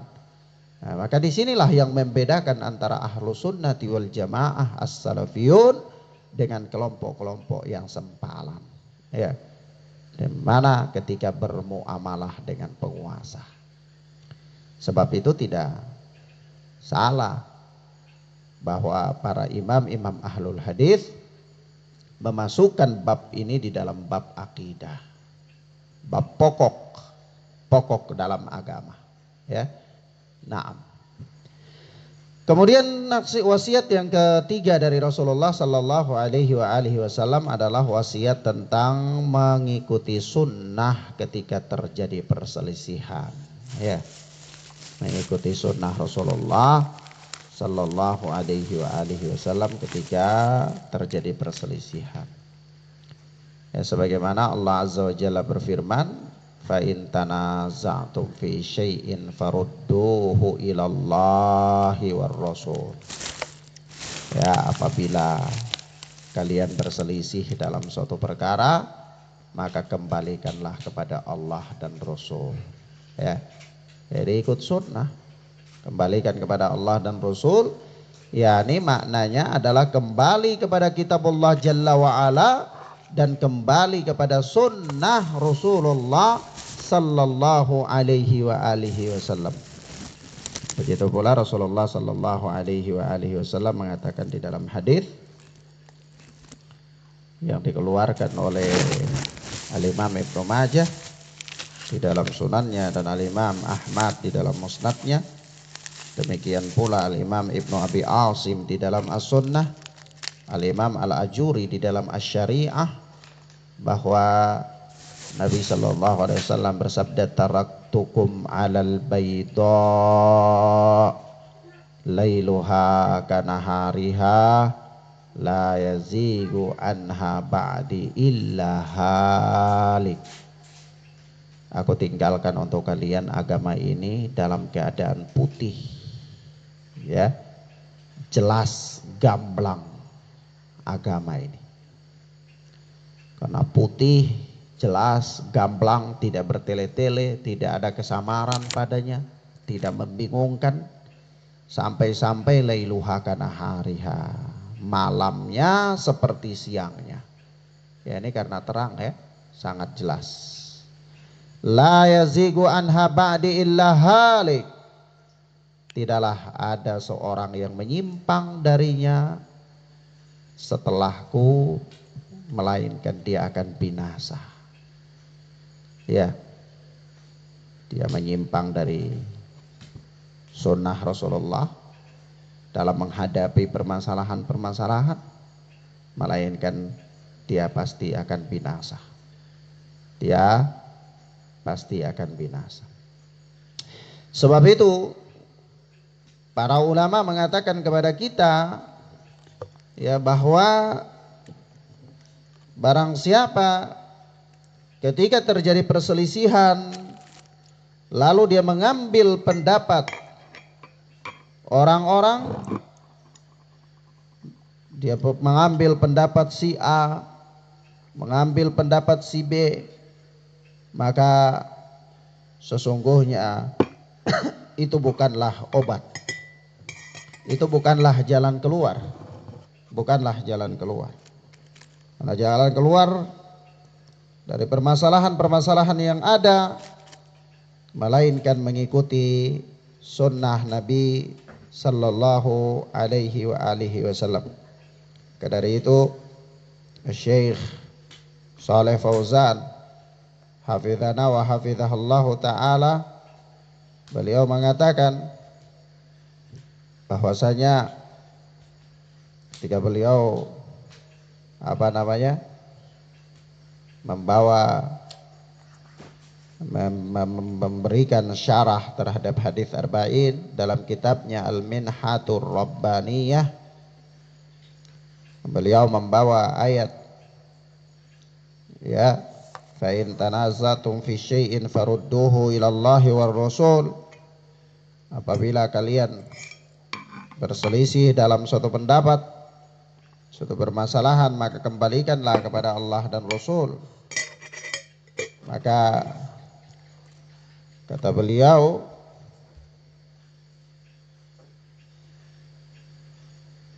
Nah, maka disinilah yang membedakan antara Ahlus Sunnati wal Jamaah as-Salafiyun dengan kelompok-kelompok yang sempalan. Ya. Di mana ketika bermuamalah dengan penguasa. Sebab itu tidak salah bahwa para imam-imam Ahlul Hadis memasukkan bab ini di dalam bab akidah. Bab pokok dalam agama, ya. Naam. Kemudian wasiat yang ketiga dari Rasulullah sallallahu alaihi wasallam adalah wasiat tentang mengikuti sunnah ketika terjadi perselisihan. Ya, mengikuti sunnah Rasulullah sallallahu alaihi wasallam ketika terjadi perselisihan. Ya, sebagaimana Allah Azza wa Jalla berfirman, fa in tanaza'tum fi syai'in farudduhu ilallahi war rasul. Ya, apabila kalian berselisih dalam suatu perkara, maka kembalikanlah kepada Allah dan Rasul. Ya, jadi ikut sunnah, kembalikan kepada Allah dan Rasul. Ya, ini maknanya adalah kembali kepada kitab Allah Jalla wa'ala dan kembali kepada sunnah Rasulullah sallallahu alaihi wa alihi wasallam. Begitu pula Rasulullah sallallahu alaihi wa alihi wasallam mengatakan di dalam hadis yang dikeluarkan oleh Al-Imam Ibnu Majah di dalam sunannya dan Al-Imam Ahmad di dalam musnadnya, demikian pula Al-Imam Ibnu Abi Asim di dalam As-Sunnah, Al-Imam Al-Ajuri di dalam Asy-Syari'ah, bahwa Nabi sallallahu alaihi wasallam bersabda, taraktukum 'alal bayda lailuha kanahariha la yazigu anha ba'di illa halik. Aku tinggalkan untuk kalian agama ini dalam keadaan putih, ya, jelas, gamblang agama ini. Karena putih, jelas, gamblang, tidak bertele-tele, tidak ada kesamaran padanya, tidak membingungkan, sampai-sampai lailuha kanahariha, malamnya seperti siangnya. Ya, ini karena terang, ya, sangat jelas. La yazigu anha ba'di illa halik. Tidaklah ada seorang yang menyimpang darinya setelahku, melainkan dia akan binasa. Ya, dia menyimpang dari sunnah Rasulullah dalam menghadapi permasalahan-permasalahan, melainkan dia pasti akan binasa. Dia pasti akan binasa. Sebab itu para ulama mengatakan kepada kita, ya, bahwa barang siapa ketika terjadi perselisihan lalu dia mengambil pendapat orang-orang, dia mengambil pendapat si A, mengambil pendapat si B, maka sesungguhnya itu bukanlah obat, itu bukanlah jalan keluar, bukanlah jalan keluar. Karena jalan keluar dari permasalahan-permasalahan yang ada melainkan mengikuti sunnah Nabi sallallahu alaihi wa alihi wasallam. Dari itu Syekh Shalih Fauzan hafizana wa hafizahullahu taala, beliau mengatakan bahwasanya ketika beliau memberikan syarah terhadap hadis arba'in dalam kitabnya Al-Minhatur Rabbaniyah, beliau membawa ayat, ya, fa in tanazatum fi syai'in farudduhu ilallahi war rasul. Apabila kalian berselisih dalam suatu pendapat, suatu permasalahan, maka kembalikanlah kepada Allah dan Rasul. Maka kata beliau,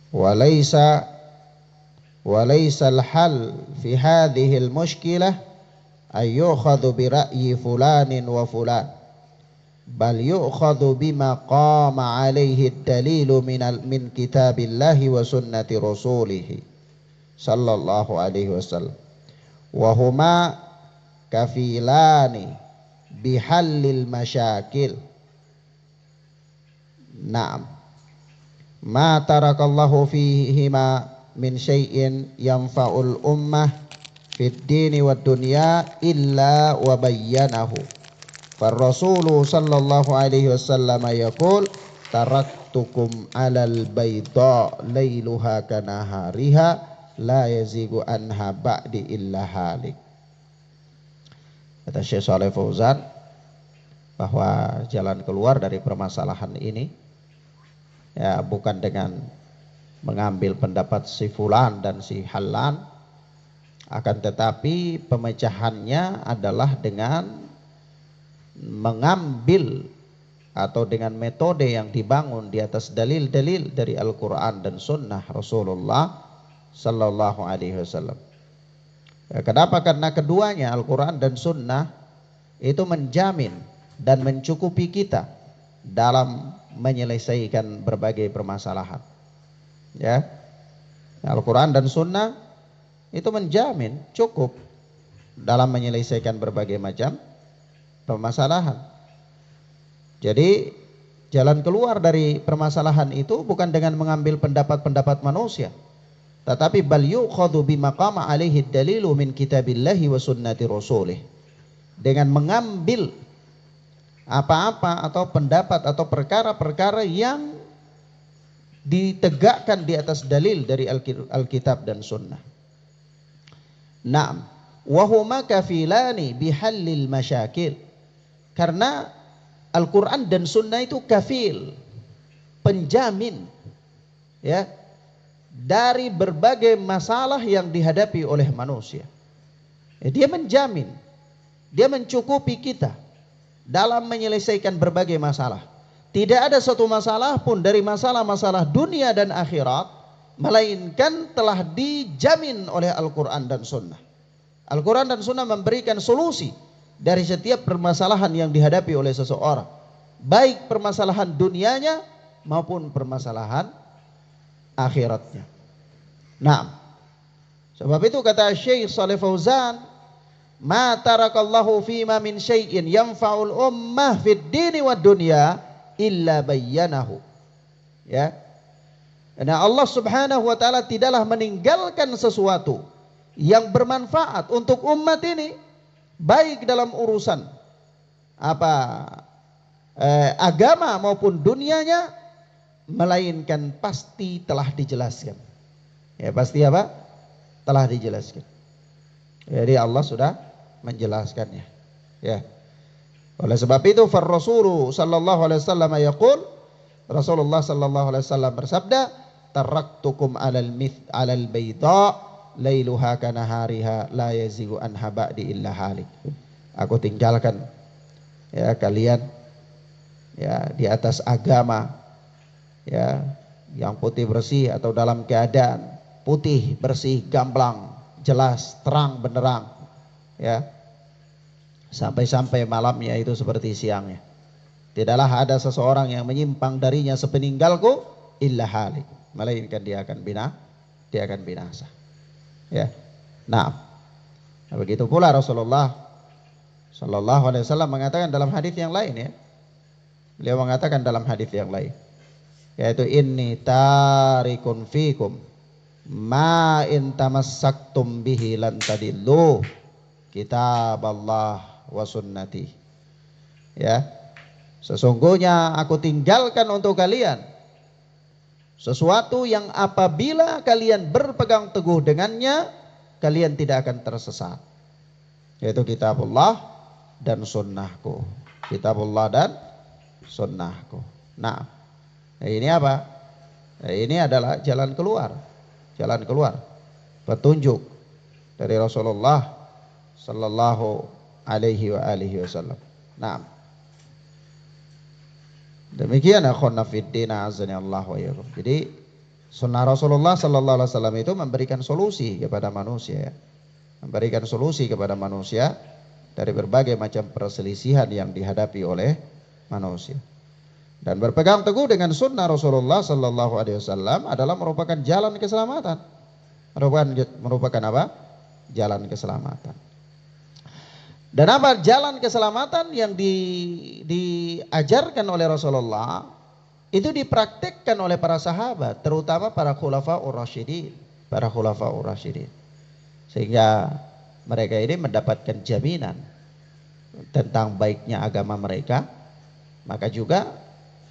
walaysa al-hal fi hadhihi al-mushkilah ay yu'khadhu bi ra'yi fulanin wa fulan, bal yu'khadhu bima qama alaihi ad-dalilu min kitabillahi wa sunnati rasulih sallallahu alaihi wasallam, wa huma kafilani bihallil masyakil. Naam, ma tarakallahu fihima min syai'in yanfa'ul ummah fid dini wad dunya illa wa bayyanahu. Farrasulu sallallahu alaihi wasallam yaqul taraktukum alal bayda lailuha kanahariha la yazigu anha ba'di illa halik. Kata Syekh Shalih Fauzan bahwa jalan keluar dari permasalahan ini ya bukan dengan mengambil pendapat si fulan dan si halan, akan tetapi pemecahannya adalah dengan mengambil atau dengan metode yang dibangun di atas dalil-dalil dari Al-Quran dan Sunnah Rasulullah Sallallahu Alaihi Wasallam. Ya, kenapa? Karena keduanya Al-Quran dan Sunnah itu menjamin dan mencukupi kita dalam menyelesaikan berbagai permasalahan. Ya, Al-Quran dan Sunnah itu menjamin cukup dalam menyelesaikan berbagai macam permasalahan. Jadi jalan keluar dari permasalahan itu bukan dengan mengambil pendapat-pendapat manusia, tetapi bal yukhadhu bima qama alaihi dalilu min kitabillahi wa sunnati rasulih, dengan mengambil apa-apa atau pendapat atau perkara-perkara yang ditegakkan di atas dalil dari Alkitab dan Sunnah. Naam, wa huma kafilani bihallil masyakil. Karena Al-Quran dan Sunnah itu kafil, penjamin ya dari berbagai masalah yang dihadapi oleh manusia. Ya, dia menjamin, dia mencukupi kita dalam menyelesaikan berbagai masalah. Tidak ada satu masalah pun dari masalah-masalah dunia dan akhirat melainkan telah dijamin oleh Al-Quran dan Sunnah. Al-Quran dan Sunnah memberikan solusi dari setiap permasalahan yang dihadapi oleh seseorang, baik permasalahan dunianya maupun permasalahan akhiratnya. Nah, sebab itu kata Syekh Shalih Fauzan, ma tarakallahu fima min syai'in yanfa'ul ummah fid dini wad dunya illa bayyanahu. Ya. Karena Allah Subhanahu wa taala tidaklah meninggalkan sesuatu yang bermanfaat untuk umat ini, baik dalam urusan agama maupun dunianya, melainkan pasti telah dijelaskan. Ya, pasti apa? Telah dijelaskan. Jadi Allah sudah menjelaskannya. Ya. Oleh sebab itu Rasulullah sallallahu alaihi wasallam yaqul, Rasulullah sallallahu alaihi wasallam bersabda, taraktukum alal bayda lailuha kanahariha la yazigu anha ba'di illa halik. Aku tinggalkan ya kalian ya di atas agama ya yang putih bersih atau dalam keadaan putih bersih gamblang jelas terang benderang ya, sampai-sampai malamnya itu seperti siangnya. Tidaklah ada seseorang yang menyimpang darinya sepeninggalku illa halik, melainkan dia akan binasa. Ya. Nah, begitu pula Rasulullah sallallahu alaihi wasallam mengatakan dalam hadis yang lain ya. Beliau mengatakan dalam hadis yang lain, yaitu inni tarikun fikum ma in tamassaktum bihi lan tadillu kitaballah wa sunnati. Ya. Sesungguhnya aku tinggalkan untuk kalian sesuatu yang apabila kalian berpegang teguh dengannya, kalian tidak akan tersesat. Yaitu kitabullah dan sunnahku. Kitabullah dan sunnahku. Nah, ini apa? Ini adalah jalan keluar. Jalan keluar. Petunjuk dari Rasulullah sallallahu alaihi wasallam. Nah, demikian akhwana fiddin azani Allah wa iyyakum. Jadi sunnah Rasulullah sallallahu alaihi wasallam itu memberikan solusi kepada manusia ya. Memberikan solusi kepada manusia dari berbagai macam perselisihan yang dihadapi oleh manusia. Dan berpegang teguh dengan sunnah Rasulullah sallallahu alaihi wasallam adalah merupakan jalan keselamatan. Merupakan apa? Jalan keselamatan. Dan apa jalan keselamatan yang diajarkan oleh Rasulullah itu dipraktikkan oleh para sahabat, terutama para khulafaur rasyidin, sehingga mereka ini mendapatkan jaminan tentang baiknya agama mereka. Maka juga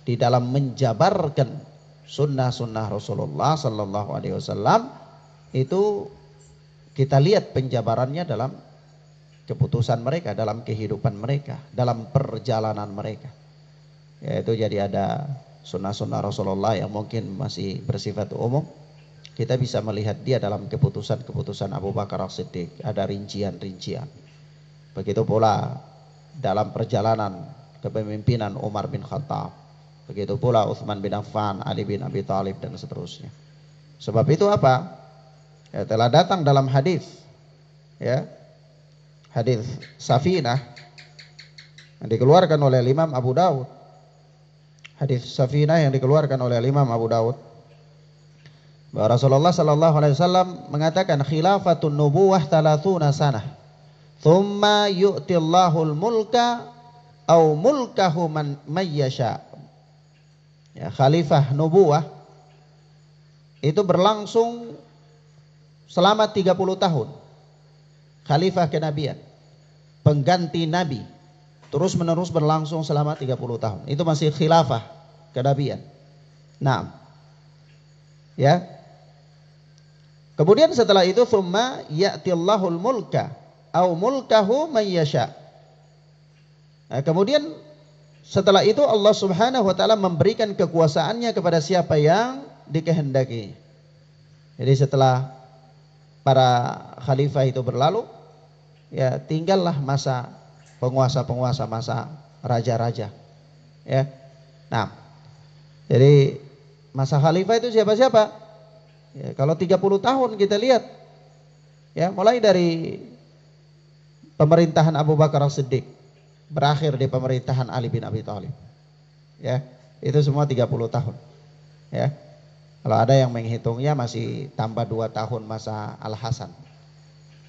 di dalam menjabarkan sunnah-sunnah Rasulullah sallallahu alaihi wasallam, itu kita lihat penjabarannya dalam keputusan mereka, dalam kehidupan mereka, dalam perjalanan mereka. Yaitu jadi ada sunnah-sunnah Rasulullah yang mungkin masih bersifat umum. Kita bisa melihat dia dalam keputusan-keputusan Abu Bakar As-Siddiq, ada rincian-rincian. Begitu pula dalam perjalanan kepemimpinan Umar bin Khattab. Begitu pula Utsman bin Affan, Ali bin Abi Thalib dan seterusnya. Sebab itu apa? Ya, telah datang dalam hadis, ya, hadis Safinah yang dikeluarkan oleh Imam Abu Daud. Hadis Safinah yang dikeluarkan oleh Imam Abu Daud, bahwa Rasulullah sallallahu alaihi wasallam mengatakan khilafatun nubuwah 30 sanah. Tsumma yu'tillahul mulka au mulkahu man yasha. Ya, khalifah nubuwah itu berlangsung selama 30 tahun. Khalifah kenabian, pengganti nabi, terus menerus berlangsung selama 30 tahun. Itu masih khilafah kenabian. Nah, ya. Kemudian setelah itu tsumma ya'tillahul mulka au mulkahu man yasha. Nah, kemudian setelah itu Allah Subhanahu wa taala memberikan kekuasaannya kepada siapa yang dikehendaki. Jadi setelah para khalifah itu berlalu, ya tinggallah masa penguasa-penguasa, masa raja-raja. Ya. Nah, jadi masa khalifah itu siapa-siapa? Ya, kalau 30 tahun kita lihat, ya mulai dari pemerintahan Abu Bakar As-Siddiq berakhir di pemerintahan Ali bin Abi Thalib. Ya, itu semua 30 tahun. Ya. Kalau ada yang menghitungnya masih tambah 2 tahun masa Al-Hasan.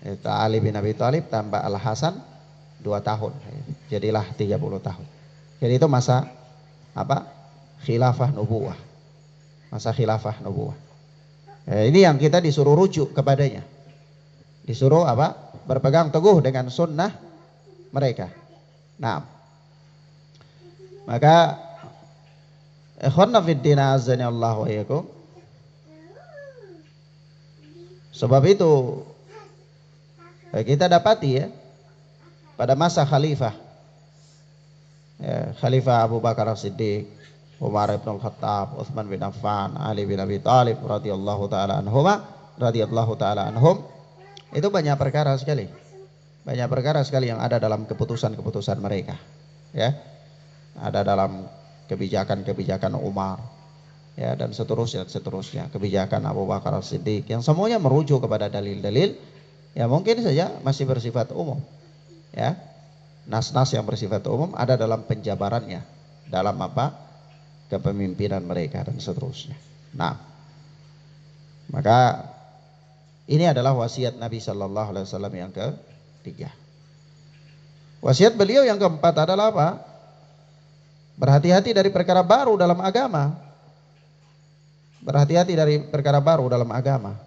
Itu Ali bin Abi Thalib tambah Al-Hasan 2 tahun. Jadilah 30 tahun. Jadi itu masa apa? Khilafah nubuwah. Masa khilafah nubuwah. Ini yang kita disuruh rujuk kepadanya. Disuruh apa? Berpegang teguh dengan sunnah mereka. Nah, maka ikhwanna fiddin azani Allah wa iyyakum. Sebab itu kita dapati ya pada masa khalifah, ya, Khalifah Abu Bakar As-Siddiq, Umar bin Khattab, Utsman bin Affan, Ali bin Abi Thalib radhiyallahu taala anhum, itu banyak perkara sekali. Banyak perkara sekali yang ada dalam keputusan-keputusan mereka. Ya. Ada dalam kebijakan-kebijakan Umar, ya, dan seterusnya, kebijakan Abu Bakar As-Siddiq yang semuanya merujuk kepada dalil-dalil ya mungkin saja masih bersifat umum. Ya. Nas-nas yang bersifat umum ada dalam penjabarannya, dalam apa? Kepemimpinan mereka dan seterusnya. Nah, maka ini adalah wasiat Nabi Sallallahu Alaihi Wasallam yang ketiga. Wasiat beliau yang keempat adalah apa? Berhati-hati dari perkara baru dalam agama. Berhati-hati dari perkara baru dalam agama.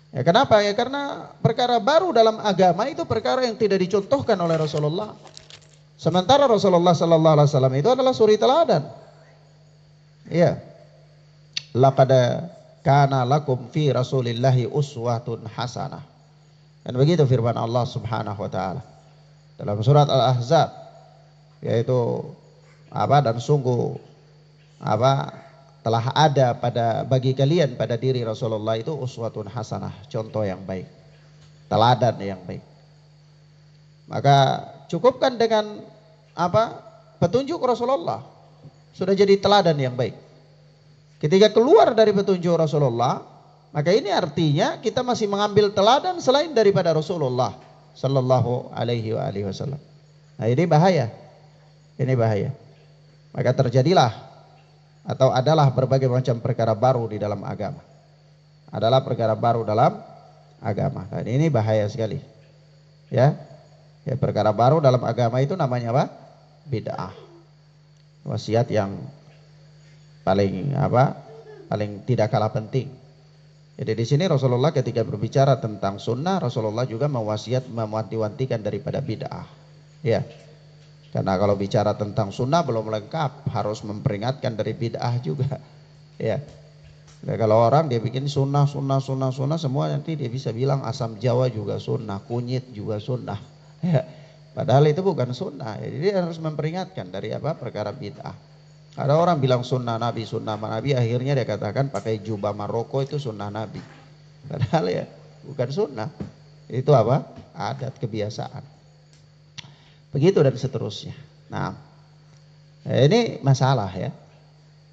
Ya, kenapa? Ya karena perkara baru dalam agama itu perkara yang tidak dicontohkan oleh Rasulullah. Sementara Rasulullah Sallallahu Alaihi Wasallam itu adalah suri teladan. Ya, laqad kana lakum fi Rasulillahi uswatun hasanah. Dan begitu firman Allah Subhanahu wa taala dalam surat Al-Ahzab, yaitu apa? Dan sungguh apa? Telah ada bagi kalian pada diri Rasulullah itu uswatun hasanah, contoh yang baik, teladan yang baik. Maka cukupkan dengan apa? Petunjuk Rasulullah, sudah jadi teladan yang baik. Ketika keluar dari petunjuk Rasulullah, maka ini artinya kita masih mengambil teladan selain daripada Rasulullah sallallahu alaihi wasallam. Nah, ini bahaya. Ini bahaya. Maka terjadilah atau adalah berbagai macam perkara baru di dalam agama. Adalah perkara baru dalam agama. Dan ini bahaya sekali. Ya. Ya, perkara baru dalam agama itu namanya apa? Bid'ah. Wasiat yang paling apa? Paling tidak kalah penting. Jadi di sini Rasulullah ketika berbicara tentang sunnah, Rasulullah juga mewanti-wantikan daripada bid'ah. Ya. Karena kalau bicara tentang sunnah belum lengkap, harus memperingatkan dari bid'ah juga. Ya. Nah, kalau orang dia bikin sunnah semua, nanti dia bisa bilang asam jawa juga sunnah, kunyit juga sunnah. Ya. Padahal itu bukan sunnah. Jadi dia harus memperingatkan dari apa? Perkara bid'ah. Ada orang bilang sunnah Nabi, akhirnya dia katakan pakai jubah Maroko itu sunnah Nabi. Padahal ya bukan sunnah. Itu apa? Adat, kebiasaan. Begitu dan seterusnya. Nah, ini masalah ya.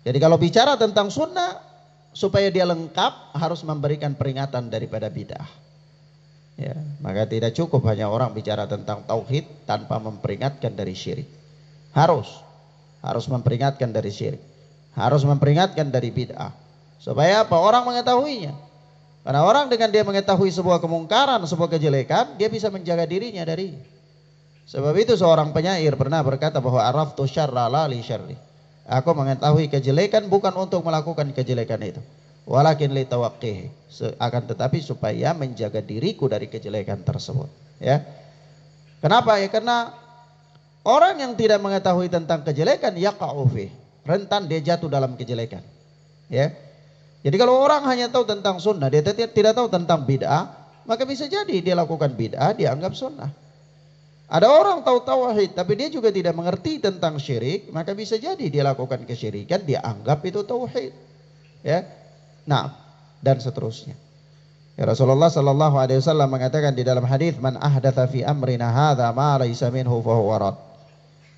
Jadi kalau bicara tentang sunnah, supaya dia lengkap harus memberikan peringatan daripada bid'ah. Ya, maka tidak cukup hanya orang bicara tentang tauhid tanpa memperingatkan dari syirik. Harus memperingatkan dari syirik. Harus memperingatkan dari bid'ah. Supaya apa? Orang mengetahuinya. Karena orang dengan dia mengetahui sebuah kemungkaran, sebuah kejelekan, dia bisa menjaga dirinya dari. Sebab itu seorang penyair pernah berkata bahwa araftu syarra la li syarri. Aku mengetahui kejelekan bukan untuk melakukan kejelekan itu, walakin li tawaqqihi, akan tetapi supaya menjaga diriku dari kejelekan tersebut, ya. Kenapa? Ya karena orang yang tidak mengetahui tentang kejelekan yaqa'u fi, rentan dia jatuh dalam kejelekan, ya. Jadi kalau orang hanya tahu tentang sunnah, dia tidak tahu tentang bid'ah, maka bisa jadi dia lakukan bid'ah dianggap sunnah. Ada orang tahu tauhid tapi dia juga tidak mengerti tentang syirik, maka bisa jadi dia lakukan kesyirikan, dia anggap itu tauhid. Ya. Nah, dan seterusnya. Ya, Rasulullah sallallahu alaihi wasallam mengatakan di dalam hadis, "Man ahdatsa fi amrina hadza ma laysa minhu fa huwa rad."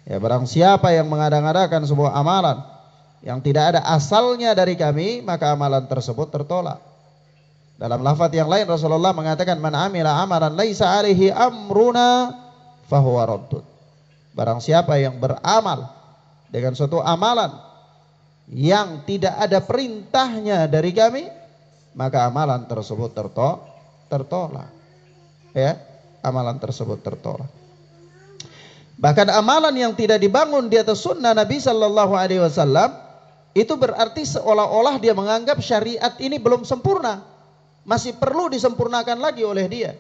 Ya, barang siapa yang mengada-ngadakan sebuah amalan yang tidak ada asalnya dari kami, maka amalan tersebut tertolak. Dalam lafaz yang lain Rasulullah mengatakan, "Man amila amalan laisa alaihi amruna fahuwa raddun." Barang siapa yang beramal dengan suatu amalan yang tidak ada perintahnya dari kami, maka amalan tersebut tertolak. Ya, amalan tersebut tertolak. Bahkan amalan yang tidak dibangun di atas sunnah Nabi Sallallahu Alaihi Wasallam itu berarti seolah-olah dia menganggap syariat ini belum sempurna, masih perlu disempurnakan lagi oleh dia.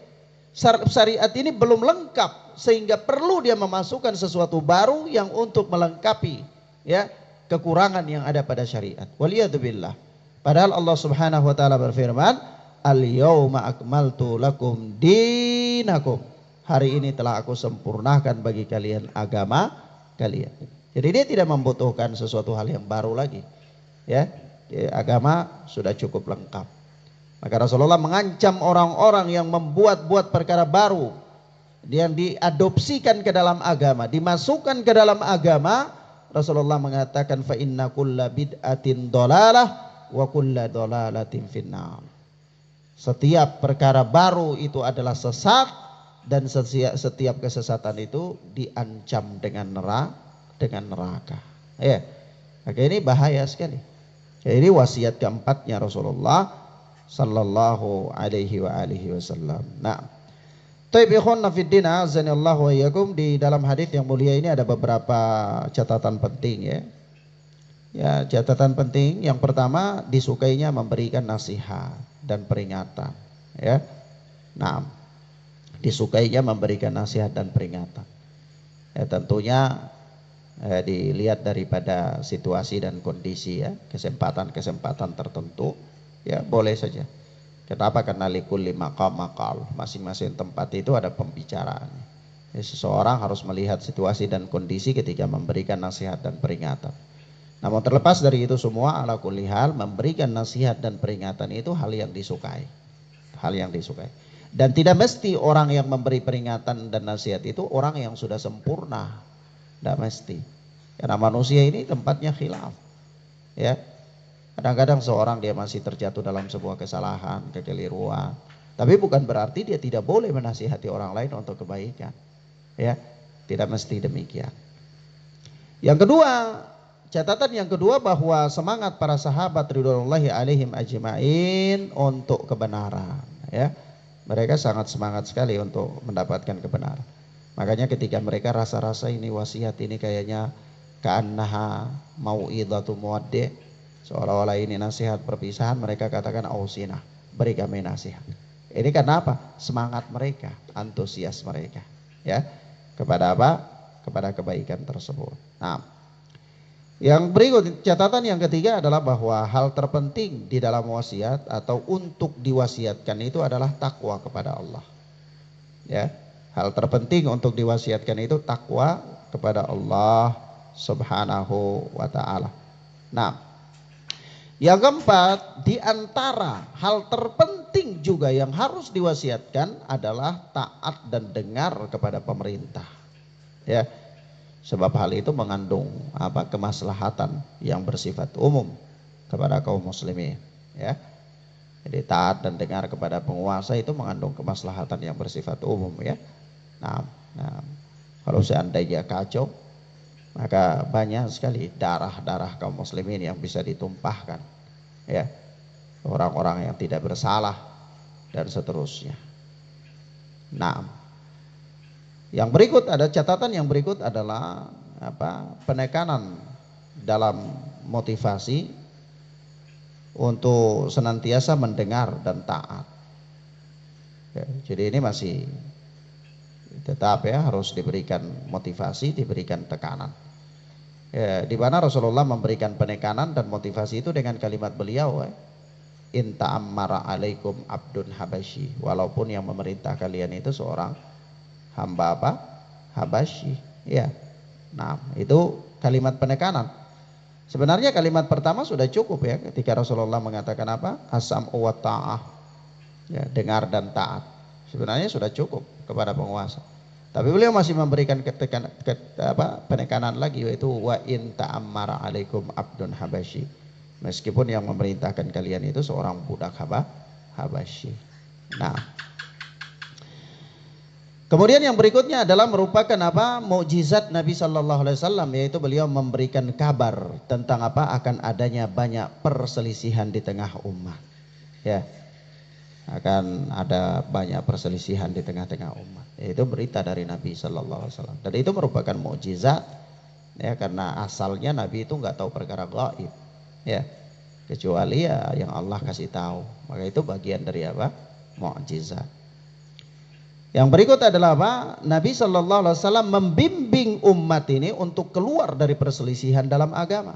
Syariat ini belum lengkap sehingga perlu dia memasukkan sesuatu baru yang untuk melengkapi ya kekurangan yang ada pada syariat. Waliyadzubillah. Padahal Allah Subhanahu wa taala berfirman, "Al-yauma akmaltu lakum dinakum." Hari ini telah aku sempurnakan bagi kalian agama kalian. Jadi dia tidak membutuhkan sesuatu hal yang baru lagi. Ya, agama sudah cukup lengkap. Maka Rasulullah mengancam orang-orang yang membuat-buat perkara baru yang diadopsikan ke dalam agama, dimasukkan ke dalam agama. Rasulullah mengatakan, fa inna kulla bid'atin dolalah wa kulla dolalatin finnar. Setiap perkara baru itu adalah sesat, dan setiap kesesatan itu diancam dengan neraka. Ya, maka ini bahaya sekali. Jadi wasiat keempatnya Rasulullah sallallahu alaihi wa alihi wasallam. Nah, taib ikhwanna fid din azanillahu wa iyyakum, di dalam hadis yang mulia ini ada beberapa catatan penting ya. Ya, catatan penting yang pertama, disukainya memberikan nasihat dan peringatan ya. Nah, disukainya memberikan nasihat dan peringatan. Ya, tentunya dilihat daripada situasi dan kondisi ya, kesempatan-kesempatan tertentu. Ya boleh saja. Kenapa? Karena likulli maqam maqal, masing-masing tempat itu ada pembicaraan. Ya, seseorang harus melihat situasi dan kondisi ketika memberikan nasihat dan peringatan. Namun terlepas dari itu semua, ala kulli hal, memberikan nasihat dan peringatan itu hal yang disukai. Hal yang disukai. Dan tidak mesti orang yang memberi peringatan dan nasihat itu orang yang sudah sempurna. Tidak mesti. Karena manusia ini tempatnya khilaf. Ya. Kadang-kadang seorang dia masih terjatuh dalam sebuah kesalahan, kekeliruan. Tapi bukan berarti dia tidak boleh menasihati orang lain untuk kebaikan. Ya, tidak mesti demikian. Yang kedua, catatan yang kedua, bahwa semangat para sahabat ridwanullahi alaihim ajma'in untuk kebenaran. Ya, mereka sangat semangat sekali untuk mendapatkan kebenaran. Makanya ketika mereka rasa-rasa ini wasiat ini kayaknya ka'annaha mau'idhatu muwaddi', seolah-olah ini nasihat perpisahan, mereka katakan ausina, beri kami nasihat. Ini karena apa? Semangat mereka, antusias mereka ya kepada apa? Kepada kebaikan tersebut. Nah, Yang berikut, catatan yang ketiga adalah bahwa hal terpenting di dalam wasiat atau untuk diwasiatkan itu adalah takwa kepada Allah. Ya, hal terpenting untuk diwasiatkan itu takwa kepada Allah Subhanahu wa taala. Nah, yang keempat, di antara hal terpenting juga yang harus diwasiatkan adalah taat dan dengar kepada pemerintah. Ya. Sebab hal itu mengandung kemaslahatan yang bersifat umum kepada kaum muslimin, ya. Jadi taat dan dengar kepada penguasa itu mengandung kemaslahatan yang bersifat umum, ya. Nah, kalau seandainya kacau, maka banyak sekali darah-darah kaum muslimin yang bisa ditumpahkan, ya. Orang-orang yang tidak bersalah dan seterusnya. Nah, yang berikut, ada catatan yang berikut adalah penekanan dalam motivasi untuk senantiasa mendengar dan taat. Ya, jadi ini masih tetap harus diberikan motivasi, diberikan tekanan. Ya, di mana Rasulullah memberikan penekanan dan motivasi itu dengan kalimat beliau, in ta'ammara alaikum abdun habasyi, walaupun yang memerintah kalian itu seorang hamba Habasyi, ya. Nah, itu kalimat penekanan. Sebenarnya kalimat pertama sudah cukup, ya, ketika Rasulullah mengatakan as-sam'u wa ta'ah, ya, dengar dan taat. Sebenarnya sudah cukup kepada penguasa. Tapi beliau masih memberikan penekanan lagi, yaitu wa in ta'ammara alaikum abdun habasyi, meskipun yang memerintahkan kalian itu seorang budak Habasyi. Nah, kemudian yang berikutnya adalah merupakan mukjizat Nabi Shallallahu Alaihi Wasallam, yaitu beliau memberikan kabar tentang akan adanya banyak perselisihan di tengah umat, ya, akan ada banyak perselisihan di tengah-tengah umat. Itu berita dari Nabi Shallallahu Alaihi Wasallam, dan itu merupakan mukjizat, ya, karena asalnya Nabi itu nggak tahu perkara gaib, ya, kecuali ya yang Allah kasih tahu. Maka itu bagian dari mukjizat. Yang berikut adalah Nabi Shallallahu Alaihi Wasallam membimbing umat ini untuk keluar dari perselisihan dalam agama,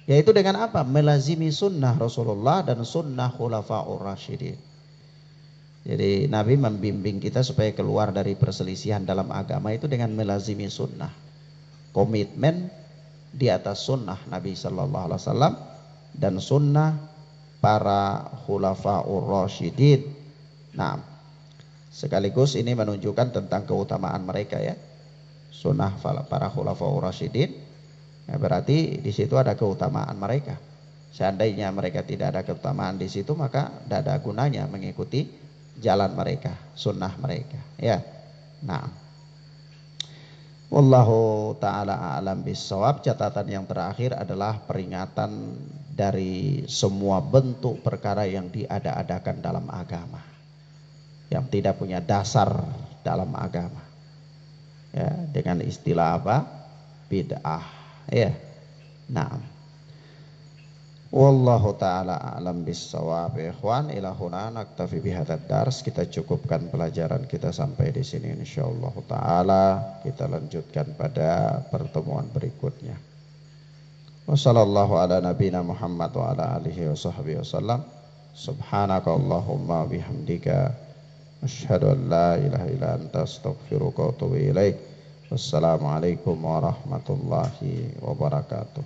yaitu dengan melazimi sunnah Rasulullah dan sunnah khulafaur rasyidin. Jadi Nabi membimbing kita supaya keluar dari perselisihan dalam agama itu dengan melazimi sunnah, komitmen di atas sunnah Nabi Shallallahu Alaihi Wasallam dan sunnah para khulafaur rasyidin. Nah, sekaligus ini menunjukkan tentang keutamaan mereka, ya, sunnah para khulafaur rasyidin, ya, berarti di situ ada keutamaan mereka. Seandainya mereka tidak ada keutamaan di situ, maka tidak ada gunanya mengikuti jalan mereka, sunnah mereka, ya. Nah, wallahu taala a'lam bissawab. Catatan yang terakhir adalah peringatan dari semua bentuk perkara yang diada-adakan dalam agama, yang tidak punya dasar dalam agama, ya, dengan istilah bid'ah, ya. Nah, wallahu taala a'lam bissawab. Ikhwan, ila huna naktafi bihadzal dars. Kita cukupkan pelajaran kita sampai di sini, insyaallah taala. Kita lanjutkan pada pertemuan berikutnya. Wassallallahu ala nabiyina Muhammad wa ala alihi washabbihi wasallam. Subhanakallahumma bihamdika asyhadu an la ilaha illa anta astaghfiruka wa atubu ilaik. Wassalamualaikum warahmatullahi wabarakatuh.